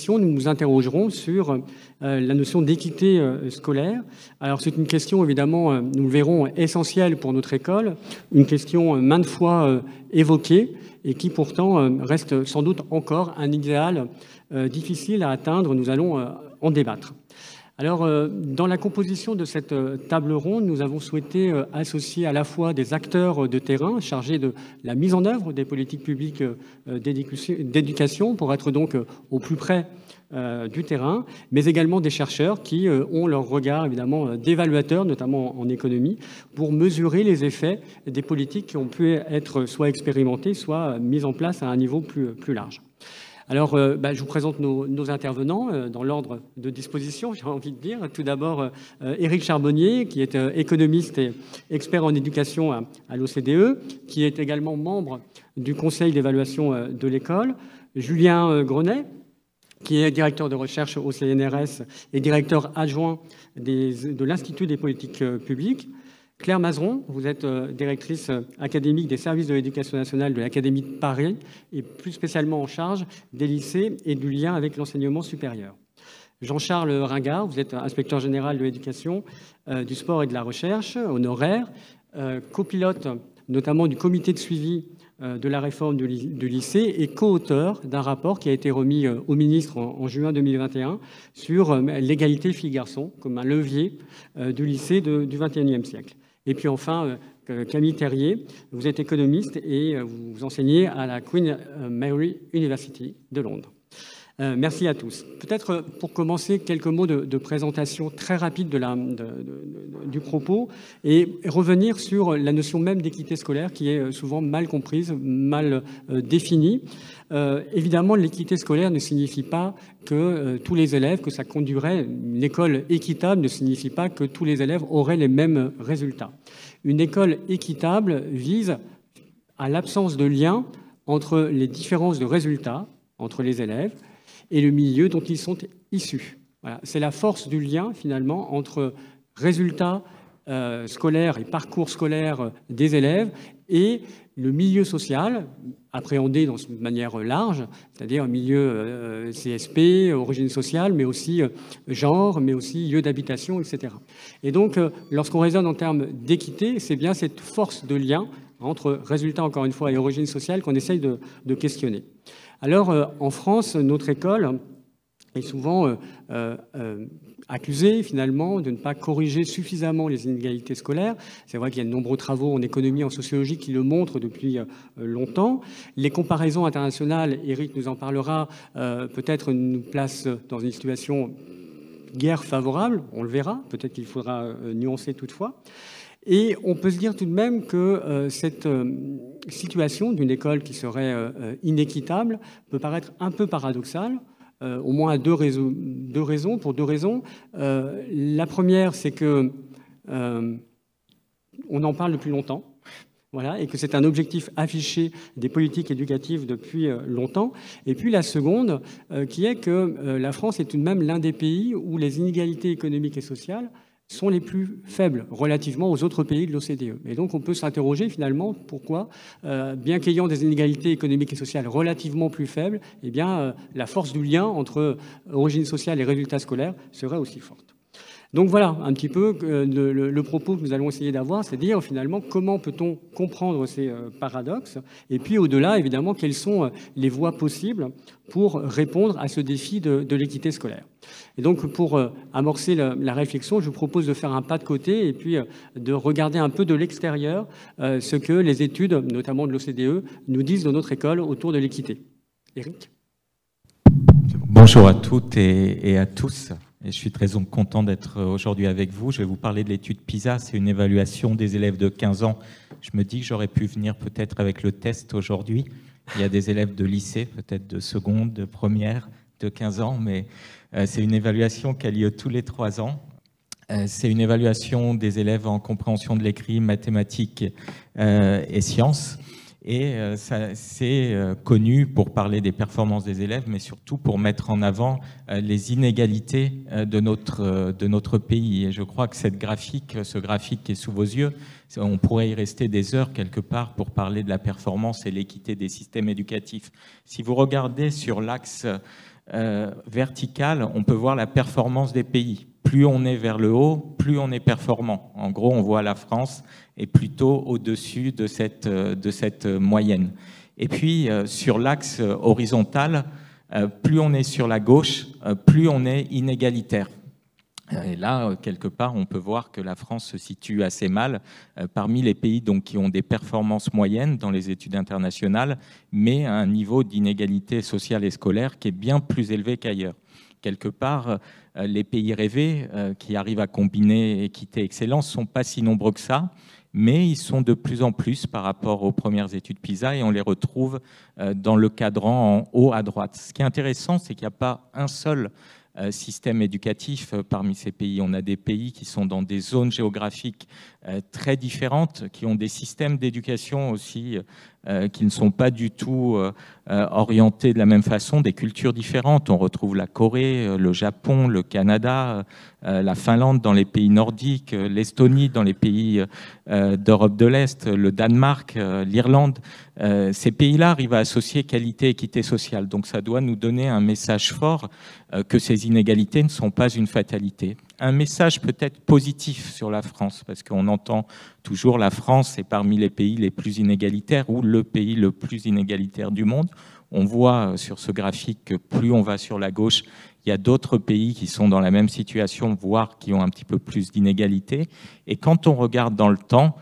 exposition, nous nous interrogerons sur la notion d'équité scolaire. Alors c'est une question évidemment, nous le verrons, essentielle pour notre école, une question maintes fois évoquée et qui pourtant reste sans doute encore un idéal difficile à atteindre. Nous allons en débattre. Alors, dans la composition de cette table ronde, nous avons souhaité associer à la fois des acteurs de terrain chargés de la mise en œuvre des politiques publiques d'éducation pour être donc au plus près du terrain, mais également des chercheurs qui ont leur regard évidemment d'évaluateurs, notamment en économie, pour mesurer les effets des politiques qui ont pu être soit expérimentées, soit mises en place à un niveau plus large. Alors, je vous présente nos intervenants dans l'ordre de disposition, j'ai envie de dire. Tout d'abord, Éric Charbonnier, qui est économiste et expert en éducation à l'OCDE, qui est également membre du Conseil d'évaluation de l'école. Julien Grenet, qui est directeur de recherche au CNRS et directeur adjoint de l'Institut des politiques publiques. Claire Mazeron, vous êtes directrice académique des services de l'éducation nationale de l'Académie de Paris et plus spécialement en charge des lycées et du lien avec l'enseignement supérieur. Jean-Charles Ringard, vous êtes inspecteur général de l'éducation, du sport et de la recherche, honoraire, copilote notamment du comité de suivi de la réforme du lycée et co-auteur d'un rapport qui a été remis au ministre en juin 2021 sur l'égalité filles-garçons comme un levier du lycée du XXIe siècle. Et puis enfin, Camille Terrier, vous êtes économiste et vous enseignez à la Queen Mary University de Londres. Merci à tous. Peut-être pour commencer, quelques mots de présentation très rapide du propos et revenir sur la notion même d'équité scolaire qui est souvent mal comprise, mal définie. Évidemment, l'équité scolaire ne signifie pas que tous les élèves, que ça conduirait, une école équitable ne signifie pas que tous les élèves auraient les mêmes résultats. Une école équitable vise à l'absence de lien entre les différences de résultats entre les élèves et le milieu dont ils sont issus. Voilà. C'est la force du lien, finalement, entre résultats scolaires et parcours scolaires des élèves et le milieu social, appréhendé dans une manière large, c'est-à-dire milieu CSP, origine sociale, mais aussi genre, mais aussi lieu d'habitation, etc. Et donc, lorsqu'on raisonne en termes d'équité, c'est bien cette force de lien entre résultats, encore une fois, et origine sociale qu'on essaye de questionner. Alors, en France, notre école est souvent accusée, finalement, de ne pas corriger suffisamment les inégalités scolaires. C'est vrai qu'il y a de nombreux travaux en économie, en sociologie qui le montrent depuis longtemps. Les comparaisons internationales, Éric nous en parlera, peut-être nous placent dans une situation guère favorable, on le verra, peut-être qu'il faudra nuancer toutefois. Et on peut se dire tout de même que cette situation d'une école qui serait inéquitable peut paraître un peu paradoxale, au moins pour deux raisons. La première, c'est que on en parle depuis longtemps. Voilà, et que c'est un objectif affiché des politiques éducatives depuis longtemps. Et puis la seconde, qui est que la France est tout de même l'un des pays où les inégalités économiques et sociales sont les plus faibles relativement aux autres pays de l'OCDE. Et donc on peut s'interroger finalement pourquoi, bien qu'ayant des inégalités économiques et sociales relativement plus faibles, eh bien, la force du lien entre origine sociale et résultats scolaires serait aussi forte. Donc voilà un petit peu le propos que nous allons essayer d'avoir, c'est dire finalement comment peut-on comprendre ces paradoxes et puis au-delà évidemment quelles sont les voies possibles pour répondre à ce défi de l'équité scolaire. Et donc pour amorcer la réflexion, je vous propose de faire un pas de côté et puis de regarder un peu de l'extérieur ce que les études, notamment de l'OCDE, nous disent dans notre école autour de l'équité. Éric ? Bonjour à toutes et à tous. Et je suis très content d'être aujourd'hui avec vous. Je vais vous parler de l'étude PISA. C'est une évaluation des élèves de 15 ans. Je me dis que j'aurais pu venir peut-être avec le test aujourd'hui. Il y a des élèves de lycée, peut-être de seconde, de première, de 15 ans, mais c'est une évaluation qui a lieu tous les 3 ans. C'est une évaluation des élèves en compréhension de l'écrit, mathématiques et sciences. Et c'est connu pour parler des performances des élèves, mais surtout pour mettre en avant les inégalités de notre pays. Et je crois que ce graphique qui est sous vos yeux, on pourrait y rester des heures quelque part pour parler de la performance et l'équité des systèmes éducatifs. Si vous regardez sur l'axe verticale, on peut voir la performance des pays. Plus on est vers le haut, plus on est performant. En gros, on voit la France est plutôt au-dessus de cette moyenne. Et puis, sur l'axe horizontal, plus on est sur la gauche, plus on est inégalitaire. Et là, quelque part, on peut voir que la France se situe assez mal parmi les pays donc, qui ont des performances moyennes dans les études internationales, mais à un niveau d'inégalité sociale et scolaire qui est bien plus élevé qu'ailleurs. Quelque part, les pays rêvés qui arrivent à combiner équité et excellence ne sont pas si nombreux que ça, mais ils sont de plus en plus par rapport aux premières études PISA et on les retrouve dans le cadran en haut à droite. Ce qui est intéressant, c'est qu'il n'y a pas un seul système éducatif parmi ces pays. On a des pays qui sont dans des zones géographiques très différentes, qui ont des systèmes d'éducation aussi qui ne sont pas du tout orientés de la même façon, des cultures différentes. On retrouve la Corée, le Japon, le Canada, la Finlande dans les pays nordiques, l'Estonie dans les pays d'Europe de l'Est, le Danemark, l'Irlande. Ces pays-là arrivent à associer qualité et équité sociale. Donc ça doit nous donner un message fort que ces inégalités ne sont pas une fatalité. Un message peut-être positif sur la France, parce qu'on entend toujours la France est parmi les pays les plus inégalitaires ou le pays le plus inégalitaire du monde. On voit sur ce graphique que plus on va sur la gauche, il y a d'autres pays qui sont dans la même situation, voire qui ont un petit peu plus d'inégalités. Et quand on regarde dans le temps,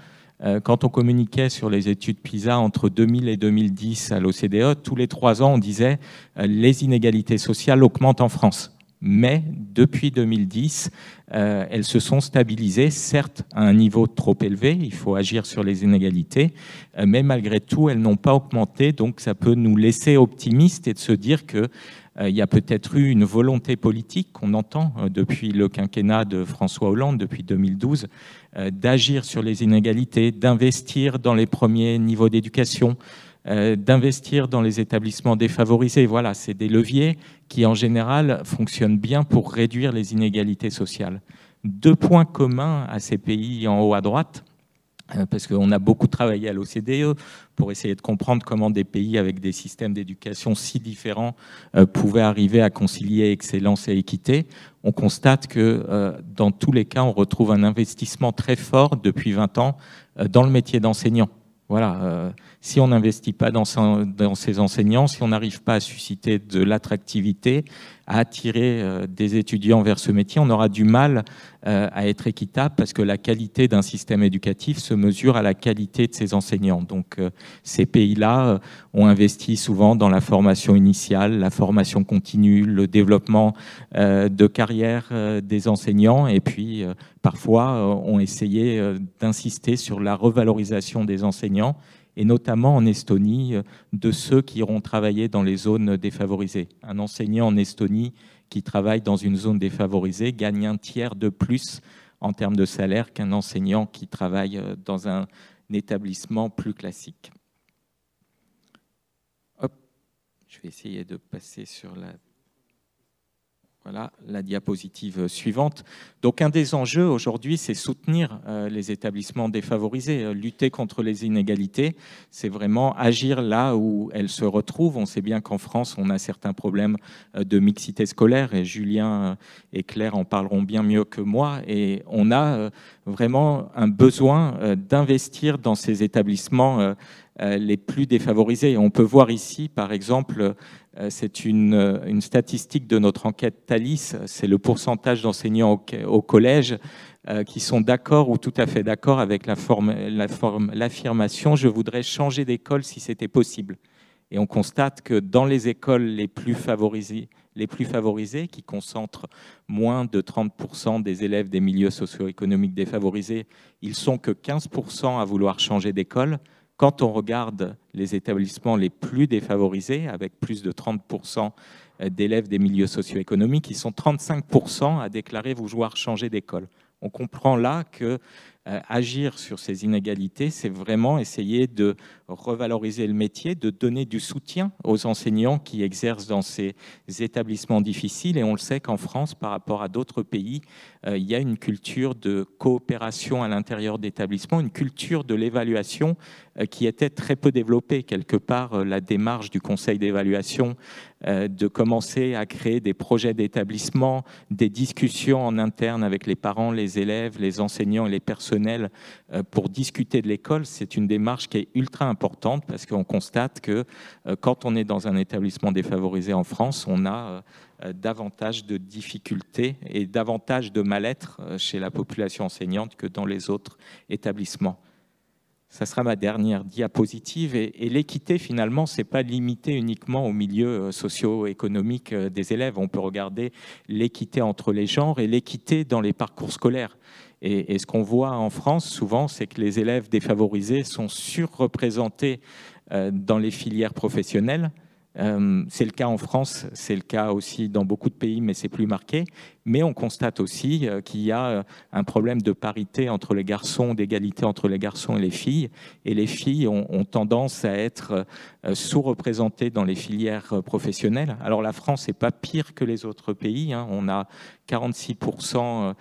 quand on communiquait sur les études PISA entre 2000 et 2010 à l'OCDE, tous les 3 ans, on disait les inégalités sociales augmentent en France. Mais depuis 2010, elles se sont stabilisées, certes à un niveau trop élevé, il faut agir sur les inégalités, mais malgré tout, elles n'ont pas augmenté, donc ça peut nous laisser optimistes et de se dire que il y a peut-être eu une volonté politique qu'on entend depuis le quinquennat de François Hollande, depuis 2012, d'agir sur les inégalités, d'investir dans les premiers niveaux d'éducation, d'investir dans les établissements défavorisés. Voilà, c'est des leviers qui, en général, fonctionnent bien pour réduire les inégalités sociales. 2 points communs à ces pays en haut à droite, parce qu'on a beaucoup travaillé à l'OCDE pour essayer de comprendre comment des pays avec des systèmes d'éducation si différents pouvaient arriver à concilier excellence et équité. On constate que dans tous les cas, on retrouve un investissement très fort depuis 20 ans dans le métier d'enseignant. Voilà, si on n'investit pas dans ces enseignants, si on n'arrive pas à susciter de l'attractivité, à attirer des étudiants vers ce métier, on aura du mal à être équitable parce que la qualité d'un système éducatif se mesure à la qualité de ses enseignants. Donc ces pays-là ont investi souvent dans la formation initiale, la formation continue, le développement de carrière des enseignants et puis parfois ont essayé d'insister sur la revalorisation des enseignants et notamment en Estonie, de ceux qui iront travailler dans les zones défavorisées. Un enseignant en Estonie qui travaille dans une zone défavorisée gagne 1/3 de plus en termes de salaire qu'un enseignant qui travaille dans un établissement plus classique. Hop, je vais essayer de passer sur la diapositive suivante. Donc un des enjeux aujourd'hui, c'est soutenir les établissements défavorisés, lutter contre les inégalités, c'est vraiment agir là où elles se retrouvent. On sait bien qu'en France, on a certains problèmes de mixité scolaire et Julien et Claire en parleront bien mieux que moi. Et on a vraiment un besoin d'investir dans ces établissements les plus défavorisés. On peut voir ici, par exemple, c'est une statistique de notre enquête Thalys, c'est le pourcentage d'enseignants au collège qui sont d'accord ou tout à fait d'accord avec l'affirmation « je voudrais changer d'école si c'était possible ». Et on constate que dans les écoles les plus favorisées, qui concentrent moins de 30% des élèves des milieux socio-économiques défavorisés, ils sont que 15% à vouloir changer d'école. Quand on regarde les établissements les plus défavorisés, avec plus de 30% d'élèves des milieux socio-économiques, ils sont 35% à déclarer vouloir changer d'école. On comprend là que agir sur ces inégalités, c'est vraiment essayer de revaloriser le métier, de donner du soutien aux enseignants qui exercent dans ces établissements difficiles. Et on le sait qu'en France, par rapport à d'autres pays, il y a une culture de coopération à l'intérieur d'établissements, une culture de l'évaluation qui était très peu développée. Quelque part, la démarche du conseil d'évaluation de commencer à créer des projets d'établissement, des discussions en interne avec les parents, les élèves, les enseignants et les personnels pour discuter de l'école, c'est une démarche qui est ultra importante parce qu'on constate que quand on est dans un établissement défavorisé en France, on a davantage de difficultés et davantage de mal-être chez la population enseignante que dans les autres établissements. Ça sera ma dernière diapositive. Et l'équité, finalement, ce n'est pas limité uniquement au milieu socio-économique des élèves. On peut regarder l'équité entre les genres et l'équité dans les parcours scolaires. Et ce qu'on voit en France, souvent, c'est que les élèves défavorisés sont surreprésentés dans les filières professionnelles. C'est le cas en France, c'est le cas aussi dans beaucoup de pays, mais c'est plus marqué. Mais on constate aussi qu'il y a un problème de parité entre les garçons, d'égalité entre les garçons et les filles. Et les filles ont tendance à être sous-représentées dans les filières professionnelles. Alors la France n'est pas pire que les autres pays, hein. On a 46%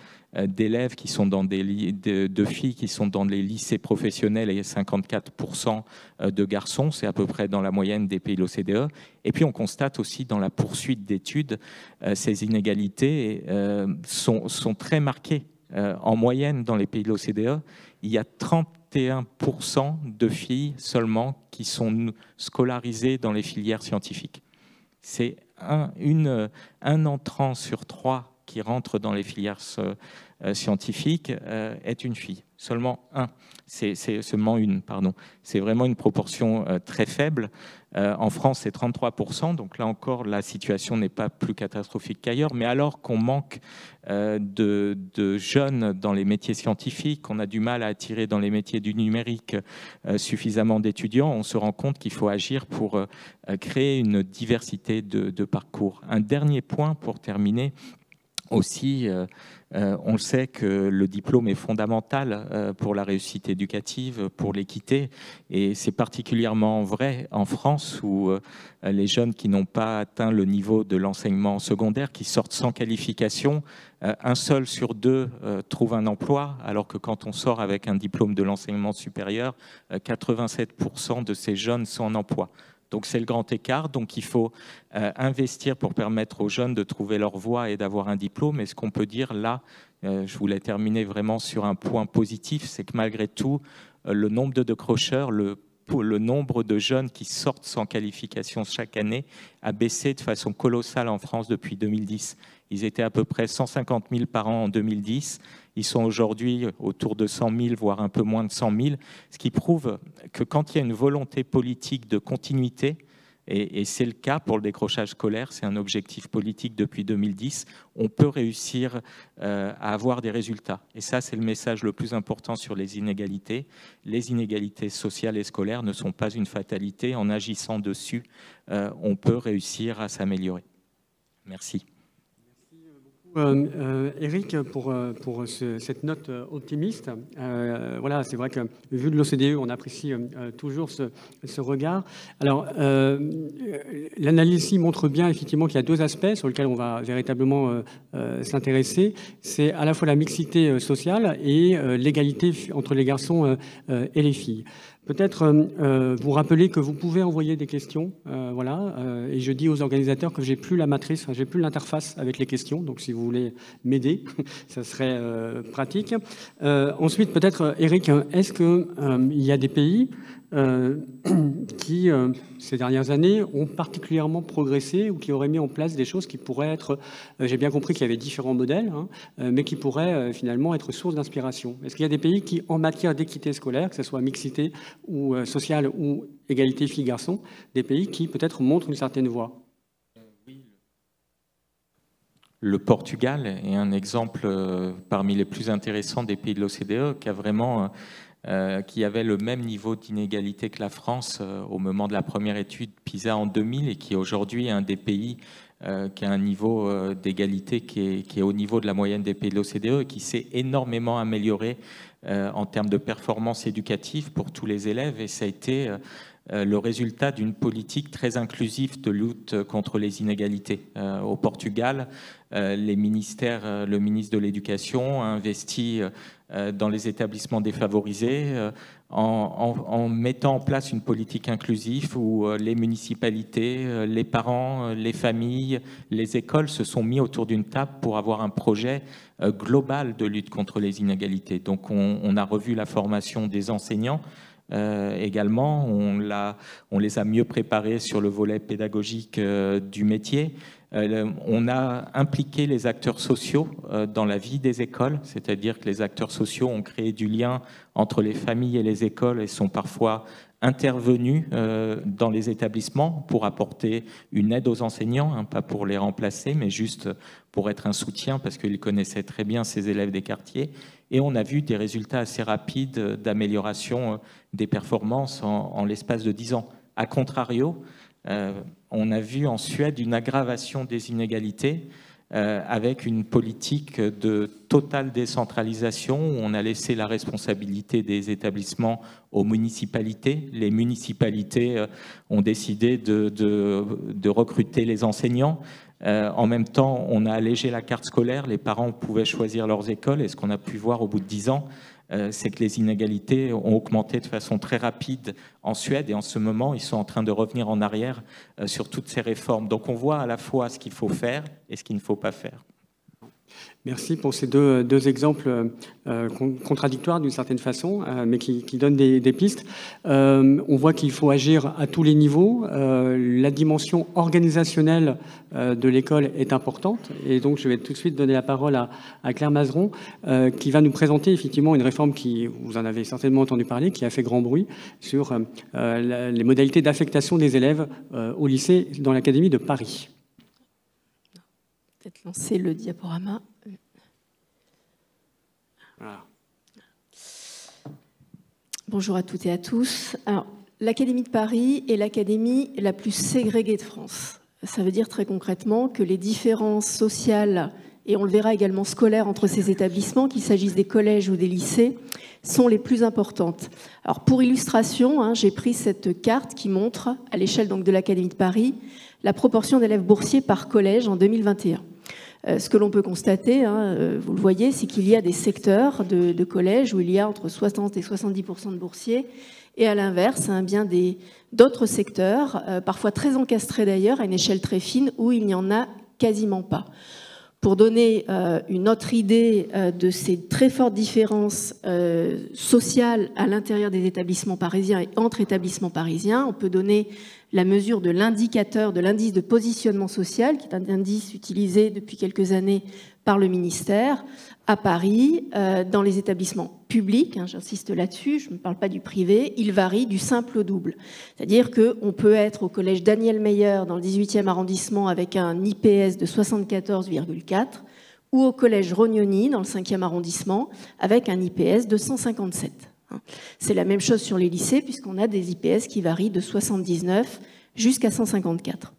d'élèves qui sont dans de filles qui sont dans les lycées professionnels et 54% de garçons. C'est à peu près dans la moyenne des pays de l'OCDE. Et puis on constate aussi dans la poursuite d'études, ces inégalités sont très marquées. En moyenne, dans les pays de l'OCDE, il y a 31% de filles seulement qui sont scolarisées dans les filières scientifiques. C'est un entrant sur 3 qui rentre dans les filières scientifiques est une fille. Seulement seulement une, pardon. C'est vraiment une proportion très faible. En France, c'est 33%, donc là encore, la situation n'est pas plus catastrophique qu'ailleurs. Mais alors qu'on manque de jeunes dans les métiers scientifiques, qu'on a du mal à attirer dans les métiers du numérique suffisamment d'étudiants, on se rend compte qu'il faut agir pour créer une diversité de parcours. Un dernier point pour terminer. Aussi, on le sait que le diplôme est fondamental pour la réussite éducative, pour l'équité, et c'est particulièrement vrai en France où les jeunes qui n'ont pas atteint le niveau de l'enseignement secondaire, qui sortent sans qualification, un seul sur 2 trouve un emploi, alors que quand on sort avec un diplôme de l'enseignement supérieur, 87% de ces jeunes sont en emploi. Donc c'est le grand écart, donc il faut investir pour permettre aux jeunes de trouver leur voie et d'avoir un diplôme. Et ce qu'on peut dire là, je voulais terminer vraiment sur un point positif, c'est que malgré tout, le nombre de décrocheurs, le nombre de jeunes qui sortent sans qualification chaque année a baissé de façon colossale en France depuis 2010. Ils étaient à peu près 150 000 par an en 2010. Ils sont aujourd'hui autour de 100 000, voire un peu moins de 100 000, ce qui prouve que quand il y a une volonté politique de continuité, et c'est le cas pour le décrochage scolaire, c'est un objectif politique depuis 2010, on peut réussir à avoir des résultats. Et ça, c'est le message le plus important sur les inégalités. Les inégalités sociales et scolaires ne sont pas une fatalité. En agissant dessus, on peut réussir à s'améliorer. Merci. Eric, pour cette note optimiste, voilà, c'est vrai que vu de l'OCDE, on apprécie toujours ce regard. Alors, l'analyse ici montre bien effectivement qu'il y a 2 aspects sur lesquels on va véritablement s'intéresser. C'est à la fois la mixité sociale et l'égalité entre les garçons et les filles. Peut-être vous rappeler que vous pouvez envoyer des questions, voilà, et je dis aux organisateurs que j'ai plus la matrice, j'ai plus l'interface avec les questions, donc si vous voulez m'aider, ça serait pratique. Ensuite, peut-être, Eric, est-ce qu'il y a des pays qui, ces dernières années, ont particulièrement progressé ou qui auraient mis en place des choses qui pourraient être, j'ai bien compris qu'il y avait différents modèles, hein, mais qui pourraient finalement être source d'inspiration. Est-ce qu'il y a des pays qui, en matière d'équité scolaire, que ce soit mixité ou sociale ou égalité filles-garçons, des pays qui peut-être montrent une certaine voie? Le Portugal est un exemple parmi les plus intéressants des pays de l'OCDE qui a vraiment... qui avait le même niveau d'inégalité que la France au moment de la première étude PISA en 2000 et qui aujourd'hui est un des pays qui a un niveau d'égalité qui est au niveau de la moyenne des pays de l'OCDE et qui s'est énormément amélioré en termes de performance éducative pour tous les élèves. Et ça a été le résultat d'une politique très inclusive de lutte contre les inégalités. Au Portugal, le ministre de l'Éducation a investi dans les établissements défavorisés en mettant en place une politique inclusive où les municipalités, les parents, les familles, les écoles se sont mis autour d'une table pour avoir un projet global de lutte contre les inégalités. Donc on a revu la formation des enseignants. Également, on les a mieux préparés sur le volet pédagogique du métier. On a impliqué les acteurs sociaux dans la vie des écoles, c'est-à-dire que les acteurs sociaux ont créé du lien entre les familles et les écoles et sont parfois intervenus dans les établissements pour apporter une aide aux enseignants, hein, pas pour les remplacer, mais juste pour être un soutien parce qu'ils connaissaient très bien ces élèves des quartiers. Et on a vu des résultats assez rapides d'amélioration des performances en l'espace de 10 ans. A contrario, on a vu en Suède une aggravation des inégalités avec une politique de totale décentralisation où on a laissé la responsabilité des établissements aux municipalités. Les municipalités ont décidé de recruter les enseignants. En même temps, on a allégé la carte scolaire, les parents pouvaient choisir leurs écoles et ce qu'on a pu voir au bout de 10 ans, c'est que les inégalités ont augmenté de façon très rapide en Suède et en ce moment, ils sont en train de revenir en arrière sur toutes ces réformes. Donc on voit à la fois ce qu'il faut faire et ce qu'il ne faut pas faire. Merci pour ces deux exemples contradictoires d'une certaine façon, mais qui donnent des pistes. On voit qu'il faut agir à tous les niveaux. La dimension organisationnelle de l'école est importante. Et donc, je vais tout de suite donner la parole à Claire Mazeron, qui va nous présenter effectivement une réforme qui, vous en avez certainement entendu parler, qui a fait grand bruit sur les modalités d'affectation des élèves au lycée dans l'Académie de Paris. Peut-être lancer le diaporama. Voilà. Bonjour à toutes et à tous. Alors, l'Académie de Paris est l'académie la plus ségrégée de France. Ça veut dire très concrètement que les différences sociales, et on le verra également scolaires entre ces établissements, qu'il s'agisse des collèges ou des lycées, sont les plus importantes. Alors, pour illustration, j'ai pris cette carte qui montre, à l'échelle donc de l'Académie de Paris, la proportion d'élèves boursiers par collège en 2021. Ce que l'on peut constater, vous le voyez, c'est qu'il y a des secteurs de collèges où il y a entre 60 et 70% de boursiers, et à l'inverse, bien d'autres secteurs, parfois très encastrés d'ailleurs, à une échelle très fine, où il n'y en a quasiment pas. Pour donner une autre idée de ces très fortes différences sociales à l'intérieur des établissements parisiens et entre établissements parisiens, on peut donner la mesure de l'indicateur, de l'indice de positionnement social, qui est un indice utilisé depuis quelques années par le ministère. À Paris, dans les établissements publics, j'insiste là-dessus, je ne parle pas du privé, il varie du simple au double. C'est-à-dire qu'on peut être au collège Daniel Meyer dans le 18e arrondissement avec un IPS de 74,4 ou au collège Rognoni dans le 5e arrondissement avec un IPS de 157. C'est la même chose sur les lycées puisqu'on a des IPS qui varient de 79 jusqu'à 154.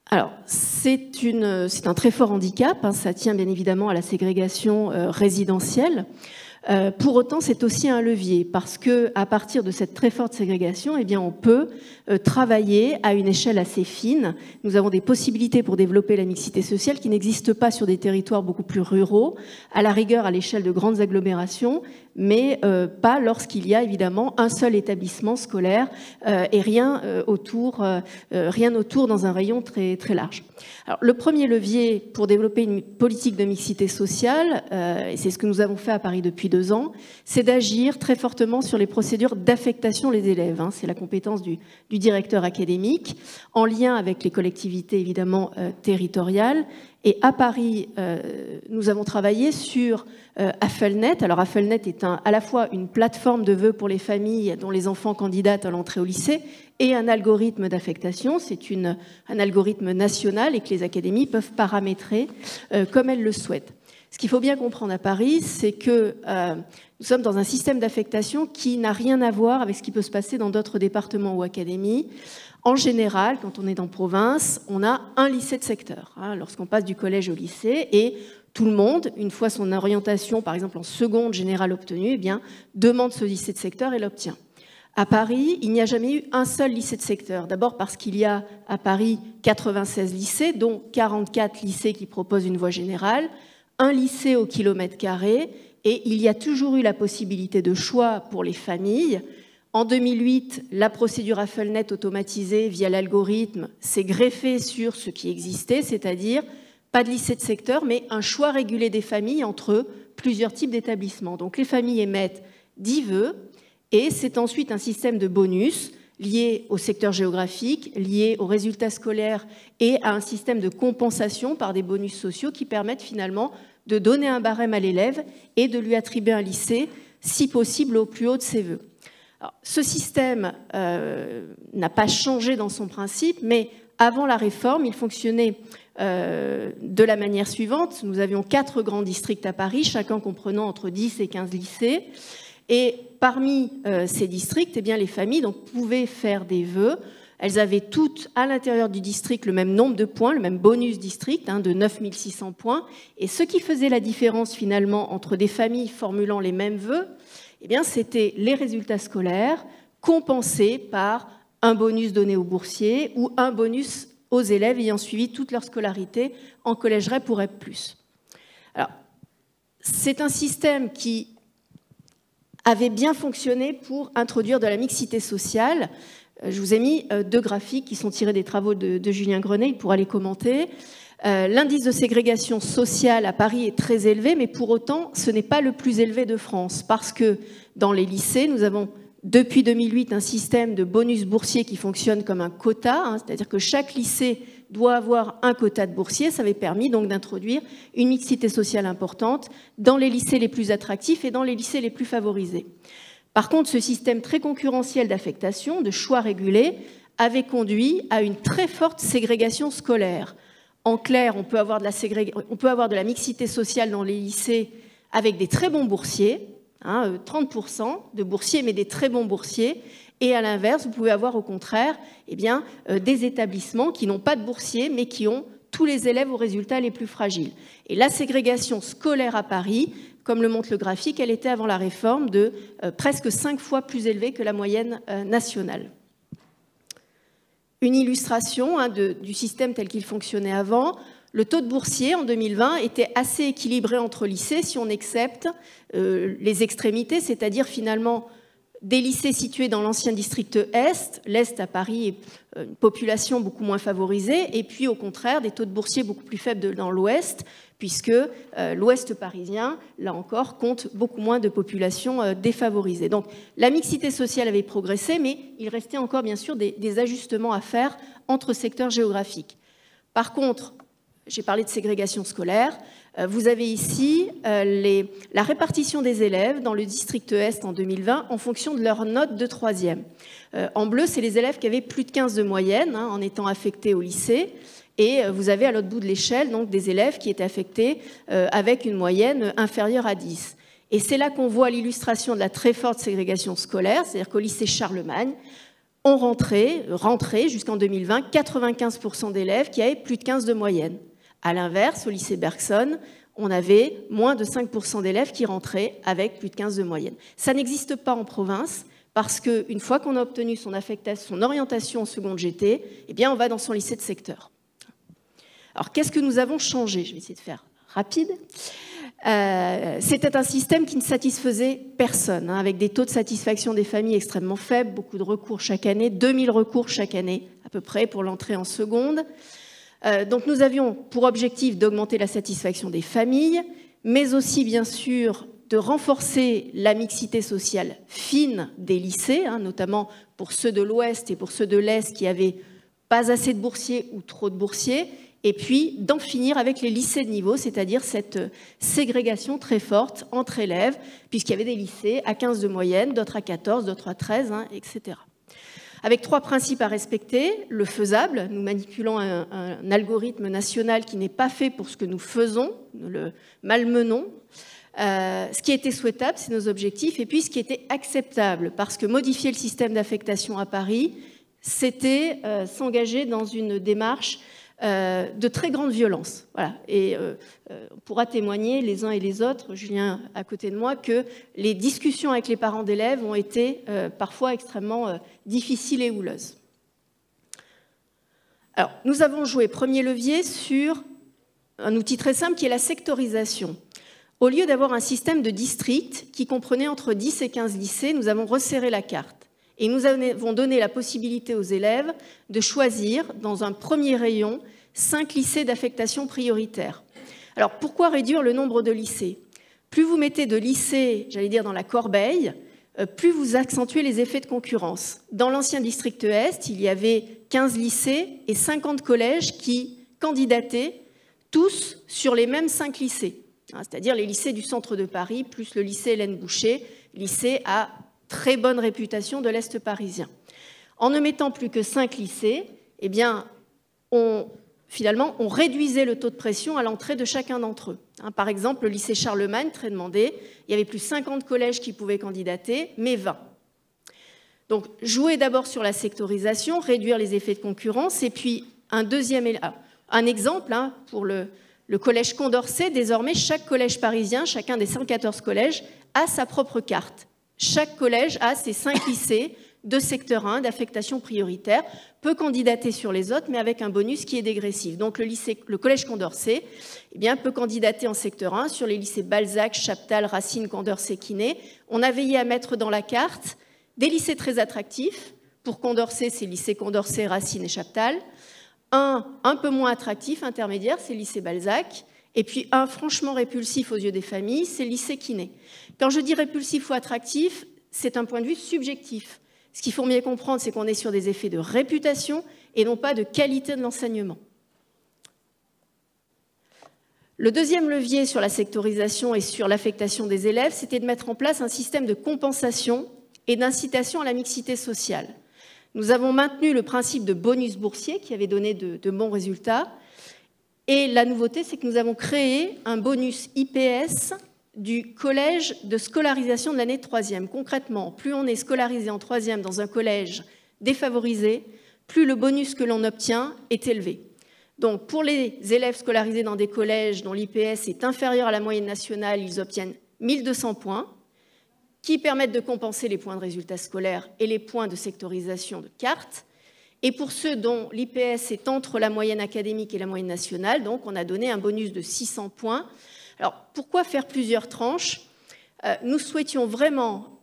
Alors, c'est un très fort handicap, ça tient bien évidemment à la ségrégation résidentielle. Pour autant, c'est aussi un levier parce qu'à partir de cette très forte ségrégation, on peut travailler à une échelle assez fine. Nous avons des possibilités pour développer la mixité sociale qui n'existent pas sur des territoires beaucoup plus ruraux, à la rigueur à l'échelle de grandes agglomérations, mais pas lorsqu'il y a évidemment un seul établissement scolaire et rien autour dans un rayon très, très large. Alors, le premier levier pour développer une politique de mixité sociale, et c'est ce que nous avons fait à Paris depuis 2 ans, c'est d'agir très fortement sur les procédures d'affectation des élèves. C'est la compétence du directeur académique, en lien avec les collectivités évidemment territoriales. Et à Paris, nous avons travaillé sur Affelnet. Alors Affelnet est à la fois une plateforme de vœux pour les familles dont les enfants candidatent à l'entrée au lycée et un algorithme d'affectation. C'est un algorithme national et que les académies peuvent paramétrer comme elles le souhaitent. Ce qu'il faut bien comprendre à Paris, c'est que nous sommes dans un système d'affectation qui n'a rien à voir avec ce qui peut se passer dans d'autres départements ou académies. En général, quand on est en province, on a un lycée de secteur, hein, lorsqu'on passe du collège au lycée, et tout le monde, une fois son orientation, par exemple en seconde générale obtenue, eh bien, demande ce lycée de secteur et l'obtient. À Paris, il n'y a jamais eu un seul lycée de secteur. D'abord parce qu'il y a à Paris 96 lycées, dont 44 lycées qui proposent une voie générale, un lycée au kilomètre carré, et il y a toujours eu la possibilité de choix pour les familles. En 2008, la procédure AFLNet automatisée via l'algorithme s'est greffée sur ce qui existait, c'est-à-dire pas de lycée de secteur, mais un choix régulé des familles entre plusieurs types d'établissements. Donc les familles émettent 10 vœux, et c'est ensuite un système de bonus lié au secteur géographique, lié aux résultats scolaires et à un système de compensation par des bonus sociaux qui permettent finalement de donner un barème à l'élève et de lui attribuer un lycée, si possible, au plus haut de ses vœux. Alors, ce système n'a pas changé dans son principe, mais avant la réforme, il fonctionnait de la manière suivante. Nous avions 4 grands districts à Paris, chacun comprenant entre 10 et 15 lycées. Et parmi ces districts, eh bien, les familles donc, pouvaient faire des vœux. Elles avaient toutes à l'intérieur du district le même nombre de points, le même bonus district de 9600 points. Et ce qui faisait la différence finalement entre des familles formulant les mêmes vœux, eh bien, c'était les résultats scolaires compensés par un bonus donné aux boursiers ou un bonus aux élèves ayant suivi toute leur scolarité en collège REP ou REP+. Alors, c'est un système qui avait bien fonctionné pour introduire de la mixité sociale. Je vous ai mis 2 graphiques qui sont tirés des travaux de Julien Grenet, il pourra les commenter. L'indice de ségrégation sociale à Paris est très élevé, mais pour autant, ce n'est pas le plus élevé de France, parce que dans les lycées, nous avons depuis 2008 un système de bonus boursier qui fonctionne comme un quota, c'est-à-dire que chaque lycée doit avoir un quota de boursiers. Ça avait permis donc d'introduire une mixité sociale importante dans les lycées les plus attractifs et dans les lycées les plus favorisés. Par contre, ce système très concurrentiel d'affectation, de choix régulés, avait conduit à une très forte ségrégation scolaire. En clair, on peut avoir de la mixité sociale dans les lycées avec des très bons boursiers, 30% de boursiers, mais des très bons boursiers. Et à l'inverse, vous pouvez avoir au contraire des établissements qui n'ont pas de boursiers, mais qui ont tous les élèves aux résultats les plus fragiles. Et la ségrégation scolaire à Paris, comme le montre le graphique, elle était avant la réforme de presque 5 fois plus élevée que la moyenne nationale. Une illustration du système tel qu'il fonctionnait avant. Le taux de boursiers en 2020 était assez équilibré entre lycées si on accepte les extrémités, c'est-à-dire finalement des lycées situés dans l'ancien district Est. L'Est à Paris est une population beaucoup moins favorisée, et puis au contraire des taux de boursiers beaucoup plus faibles dans l'Ouest, puisque l'Ouest parisien, là encore, compte beaucoup moins de populations défavorisées. Donc la mixité sociale avait progressé, mais il restait encore bien sûr des ajustements à faire entre secteurs géographiques. Par contre, j'ai parlé de ségrégation scolaire. Vous avez ici la répartition des élèves dans le district Est en 2020 en fonction de leur note de 3e. En bleu, c'est les élèves qui avaient plus de 15 de moyenne en étant affectés au lycée. Et vous avez à l'autre bout de l'échelle donc des élèves qui étaient affectés avec une moyenne inférieure à 10. Et c'est là qu'on voit l'illustration de la très forte ségrégation scolaire, c'est-à-dire qu'au lycée Charlemagne, on rentrait jusqu'en 2020 95% d'élèves qui avaient plus de 15 de moyenne. À l'inverse, au lycée Bergson, on avait moins de 5% d'élèves qui rentraient avec plus de 15 de moyenne. Ça n'existe pas en province parce qu'une fois qu'on a obtenu son orientation en seconde GT, eh bien, on va dans son lycée de secteur. Alors, qu'est-ce que nous avons changé? Je vais essayer de faire rapide. C'était un système qui ne satisfaisait personne, avec des taux de satisfaction des familles extrêmement faibles, beaucoup de recours chaque année, 2000 recours chaque année à peu près pour l'entrée en seconde. Donc nous avions pour objectif d'augmenter la satisfaction des familles, mais aussi bien sûr de renforcer la mixité sociale fine des lycées, notamment pour ceux de l'Ouest et pour ceux de l'Est qui n'avaient pas assez de boursiers ou trop de boursiers, et puis d'en finir avec les lycées de niveau, c'est-à-dire cette ségrégation très forte entre élèves, puisqu'il y avait des lycées à 15 de moyenne, d'autres à 14, d'autres à 13, etc. Avec 3 principes à respecter. Le faisable, nous manipulons un algorithme national qui n'est pas fait pour ce que nous faisons, nous le malmenons. Ce qui était souhaitable, c'est nos objectifs, et puis ce qui était acceptable, parce que modifier le système d'affectation à Paris, c'était s'engager dans une démarche de très grande violence. Voilà. Et on pourra témoigner les uns et les autres, Julien à côté de moi, que les discussions avec les parents d'élèves ont été parfois extrêmement difficiles et houleuses. Alors, nous avons joué premier levier sur un outil très simple qui est la sectorisation. Au lieu d'avoir un système de districts qui comprenait entre 10 et 15 lycées, nous avons resserré la carte. Et nous avons donné la possibilité aux élèves de choisir, dans un premier rayon, 5 lycées d'affectation prioritaire. Alors, pourquoi réduire le nombre de lycées? Plus vous mettez de lycées, j'allais dire, dans la corbeille, plus vous accentuez les effets de concurrence. Dans l'ancien district Est, il y avait 15 lycées et 50 collèges qui candidataient tous sur les mêmes 5 lycées. C'est-à-dire les lycées du centre de Paris, plus le lycée Hélène Boucher, lycée à très bonne réputation de l'Est parisien. En ne mettant plus que 5 lycées, eh bien, finalement, on réduisait le taux de pression à l'entrée de chacun d'entre eux. Par exemple, le lycée Charlemagne, très demandé, il y avait plus 50 collèges qui pouvaient candidater, mais 20. Donc, jouer d'abord sur la sectorisation, réduire les effets de concurrence, et puis un exemple pour le collège Condorcet, désormais, chaque collège parisien, chacun des 114 collèges, a sa propre carte. Chaque collège a ses 5 lycées de secteur 1, d'affectation prioritaire, peut candidater sur les autres, mais avec un bonus qui est dégressif. Donc le collège Condorcet peut candidater en secteur 1 sur les lycées Balzac, Chaptal, Racine, Condorcet, Quinet. On a veillé à mettre dans la carte des lycées très attractifs. Pour Condorcet, c'est le lycée Condorcet, Racine et Chaptal. Un peu moins attractif, intermédiaire, c'est le lycée Balzac. Et puis un franchement répulsif aux yeux des familles, c'est le lycée Quinet. Quand je dis répulsif ou attractif, c'est un point de vue subjectif. Ce qu'il faut bien comprendre, c'est qu'on est sur des effets de réputation et non pas de qualité de l'enseignement. Le deuxième levier sur la sectorisation et sur l'affectation des élèves, c'était de mettre en place un système de compensation et d'incitation à la mixité sociale. Nous avons maintenu le principe de bonus boursier qui avait donné de bons résultats. Et la nouveauté, c'est que nous avons créé un bonus IPS du collège de scolarisation de l'année de 3e. Concrètement, plus on est scolarisé en 3e dans un collège défavorisé, plus le bonus que l'on obtient est élevé. Donc, pour les élèves scolarisés dans des collèges dont l'IPS est inférieur à la moyenne nationale, ils obtiennent 1200 points, qui permettent de compenser les points de résultats scolaires et les points de sectorisation de carte. Et pour ceux dont l'IPS est entre la moyenne académique et la moyenne nationale, donc on a donné un bonus de 600 points. Alors, pourquoi faire plusieurs tranches? Nous souhaitions vraiment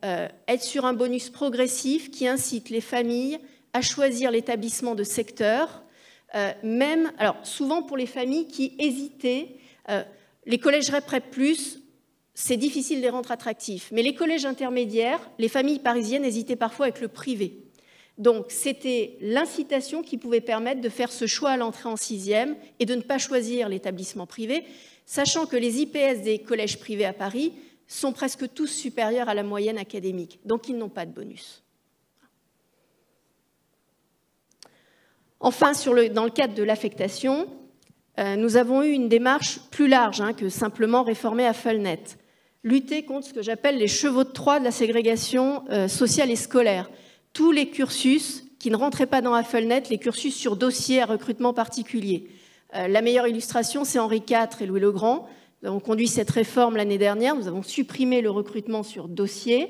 être sur un bonus progressif qui incite les familles à choisir l'établissement de secteur, alors souvent pour les familles qui hésitaient, les collèges REP+, c'est difficile de les rendre attractifs, mais les collèges intermédiaires, les familles parisiennes hésitaient parfois avec le privé. Donc, c'était l'incitation qui pouvait permettre de faire ce choix à l'entrée en 6e et de ne pas choisir l'établissement privé, sachant que les IPS des collèges privés à Paris sont presque tous supérieurs à la moyenne académique, donc ils n'ont pas de bonus. Enfin, dans le cadre de l'affectation, nous avons eu une démarche plus large que simplement réformer Affelnet. Lutter contre ce que j'appelle les chevaux de Troie de la ségrégation sociale et scolaire. Tous les cursus qui ne rentraient pas dans Affelnet, les cursus sur dossier à recrutement particulier. La meilleure illustration, c'est Henri IV et Louis le Grand. Nous avons conduit cette réforme l'année dernière. Nous avons supprimé le recrutement sur dossier,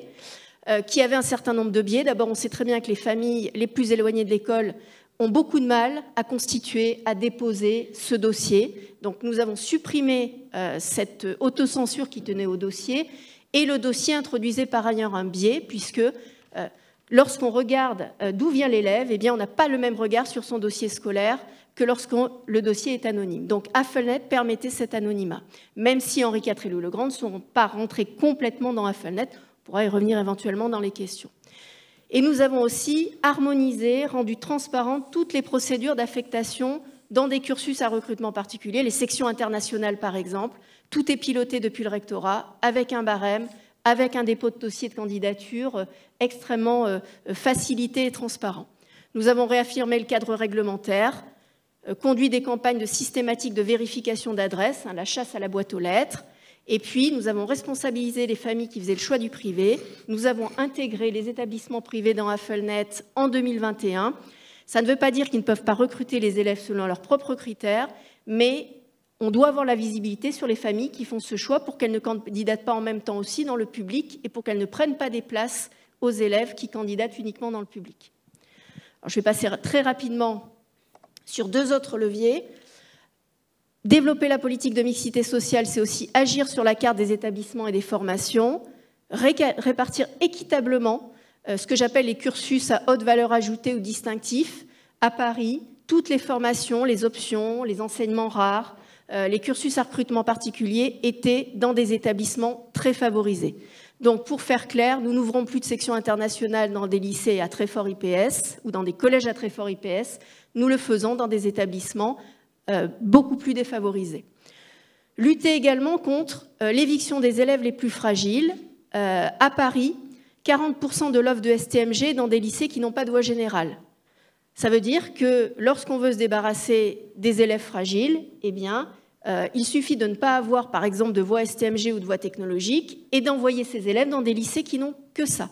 qui avait un certain nombre de biais. D'abord, on sait très bien que les familles les plus éloignées de l'école ont beaucoup de mal à constituer, à déposer ce dossier. Donc nous avons supprimé cette autocensure qui tenait au dossier, et le dossier introduisait par ailleurs un biais, puisque lorsqu'on regarde d'où vient l'élève, eh bien on n'a pas le même regard sur son dossier scolaire que lorsque le dossier est anonyme. Donc Affelnet permettait cet anonymat, même si Henri IV et Louis le Grand ne sont pas rentrés complètement dans Affelnet. On pourra y revenir éventuellement dans les questions. Et nous avons aussi harmonisé, rendu transparentes toutes les procédures d'affectation dans des cursus à recrutement particulier, les sections internationales par exemple. Tout est piloté depuis le rectorat, avec un barème, avec un dépôt de dossier de candidature extrêmement facilité et transparent. Nous avons réaffirmé le cadre réglementaire, conduit des campagnes de systématique de vérification d'adresse, la chasse à la boîte aux lettres. Et puis, nous avons responsabilisé les familles qui faisaient le choix du privé. Nous avons intégré les établissements privés dans Affelnet en 2021 Ça ne veut pas dire qu'ils ne peuvent pas recruter les élèves selon leurs propres critères, mais on doit avoir la visibilité sur les familles qui font ce choix pour qu'elles ne candidatent pas en même temps aussi dans le public et pour qu'elles ne prennent pas des places aux élèves qui candidatent uniquement dans le public. Alors, je vais passer très rapidement sur 2 autres leviers. Développer la politique de mixité sociale, c'est aussi agir sur la carte des établissements et des formations, répartir équitablement ce que j'appelle les cursus à haute valeur ajoutée ou distinctifs. À Paris, toutes les formations, les options, les enseignements rares, les cursus à recrutement particulier étaient dans des établissements très favorisés. Donc, pour faire clair, nous n'ouvrons plus de sections internationales dans des lycées à très fort IPS ou dans des collèges à très fort IPS. Nous le faisons dans des établissements beaucoup plus défavorisés. Lutter également contre l'éviction des élèves les plus fragiles. À Paris, 40% de l'offre de STMG dans des lycées qui n'ont pas de voie générale. Ça veut dire que lorsqu'on veut se débarrasser des élèves fragiles, eh bien, il suffit de ne pas avoir, par exemple, de voie STMG ou de voie technologique et d'envoyer ces élèves dans des lycées qui n'ont que ça.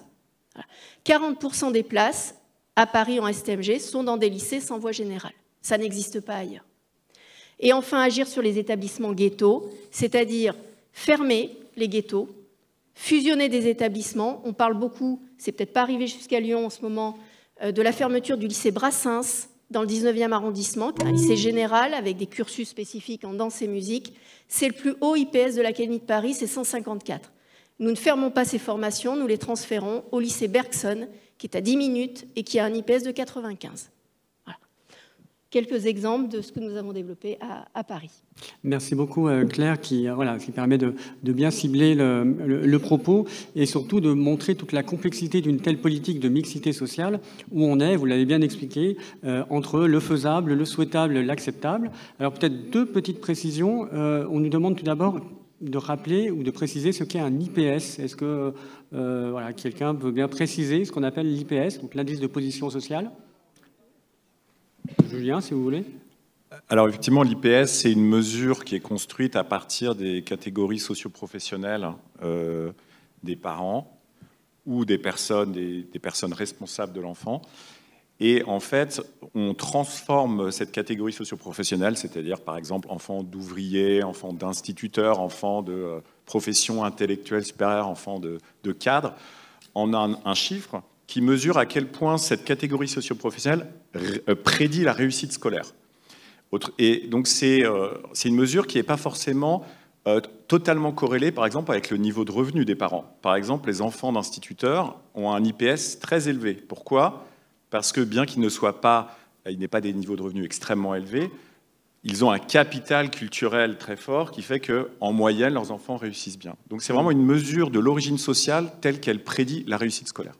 Voilà. 40% des places à Paris en STMG sont dans des lycées sans voie générale. Ça n'existe pas ailleurs. Et enfin, agir sur les établissements ghettos, c'est-à-dire fermer les ghettos, fusionner des établissements. On parle beaucoup, c'est peut-être pas arrivé jusqu'à Lyon en ce moment, de la fermeture du lycée Brassens dans le 19e arrondissement, qui est un lycée général avec des cursus spécifiques en danse et musique. C'est le plus haut IPS de l'Académie de Paris, c'est 154. Nous ne fermons pas ces formations, nous les transférons au lycée Bergson, qui est à 10 minutes et qui a un IPS de 95. Voilà. Quelques exemples de ce que nous avons développé à Paris. Merci beaucoup Claire qui permet de bien cibler le propos et surtout de montrer toute la complexité d'une telle politique de mixité sociale où on est, vous l'avez bien expliqué, entre le faisable, le souhaitable, l'acceptable. Alors peut-être 2 petites précisions. On nous demande tout d'abord de rappeler ou de préciser ce qu'est un IPS. Est-ce que quelqu'un veut bien préciser ce qu'on appelle l'IPS, donc l'indice de position sociale ? Julien, si vous voulez. Alors effectivement, l'IPS, c'est une mesure qui est construite à partir des catégories socio-professionnelles des parents ou des personnes responsables de l'enfant. Et en fait, on transforme cette catégorie socio-professionnelle, c'est-à-dire par exemple enfants d'ouvriers, enfants d'instituteurs, enfants de profession intellectuelle supérieure, enfants de cadres, en un chiffre qui mesure à quel point cette catégorie socio-professionnelle prédit la réussite scolaire. Et donc c'est une mesure qui n'est pas forcément totalement corrélée, par exemple, avec le niveau de revenu des parents. Par exemple, les enfants d'instituteurs ont un IPS très élevé. Pourquoi ? Parce que bien qu'ils n'aient pas des niveaux de revenus extrêmement élevés, ils ont un capital culturel très fort qui fait qu'en moyenne, leurs enfants réussissent bien. Donc c'est vraiment une mesure de l'origine sociale telle qu'elle prédit la réussite scolaire.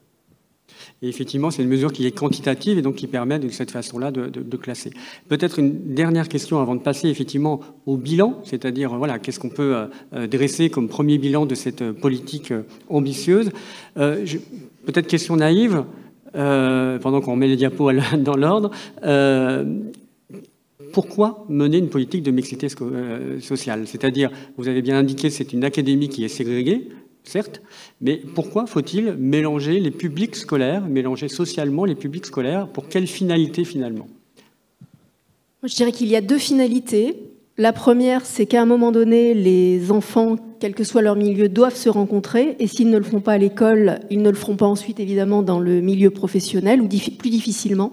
Et effectivement, c'est une mesure qui est quantitative et donc qui permet de cette façon-là de classer. Peut-être une dernière question avant de passer effectivement au bilan, c'est-à-dire qu'est-ce qu'on peut dresser comme premier bilan de cette politique ambitieuse. Peut-être question naïve, pendant qu'on met les diapos dans l'ordre. Pourquoi mener une politique de mixité sociale ? C'est-à-dire, vous avez bien indiqué, c'est une académie qui est ségrégée, certes, mais pourquoi faut-il mélanger les publics scolaires, mélanger socialement les publics scolaires ? Pour quelle finalité finalement ? Je dirais qu'il y a 2 finalités. La première, c'est qu'à un moment donné, les enfants, quel que soit leur milieu, doivent se rencontrer. Et s'ils ne le font pas à l'école, ils ne le feront pas ensuite, évidemment, dans le milieu professionnel, ou plus difficilement.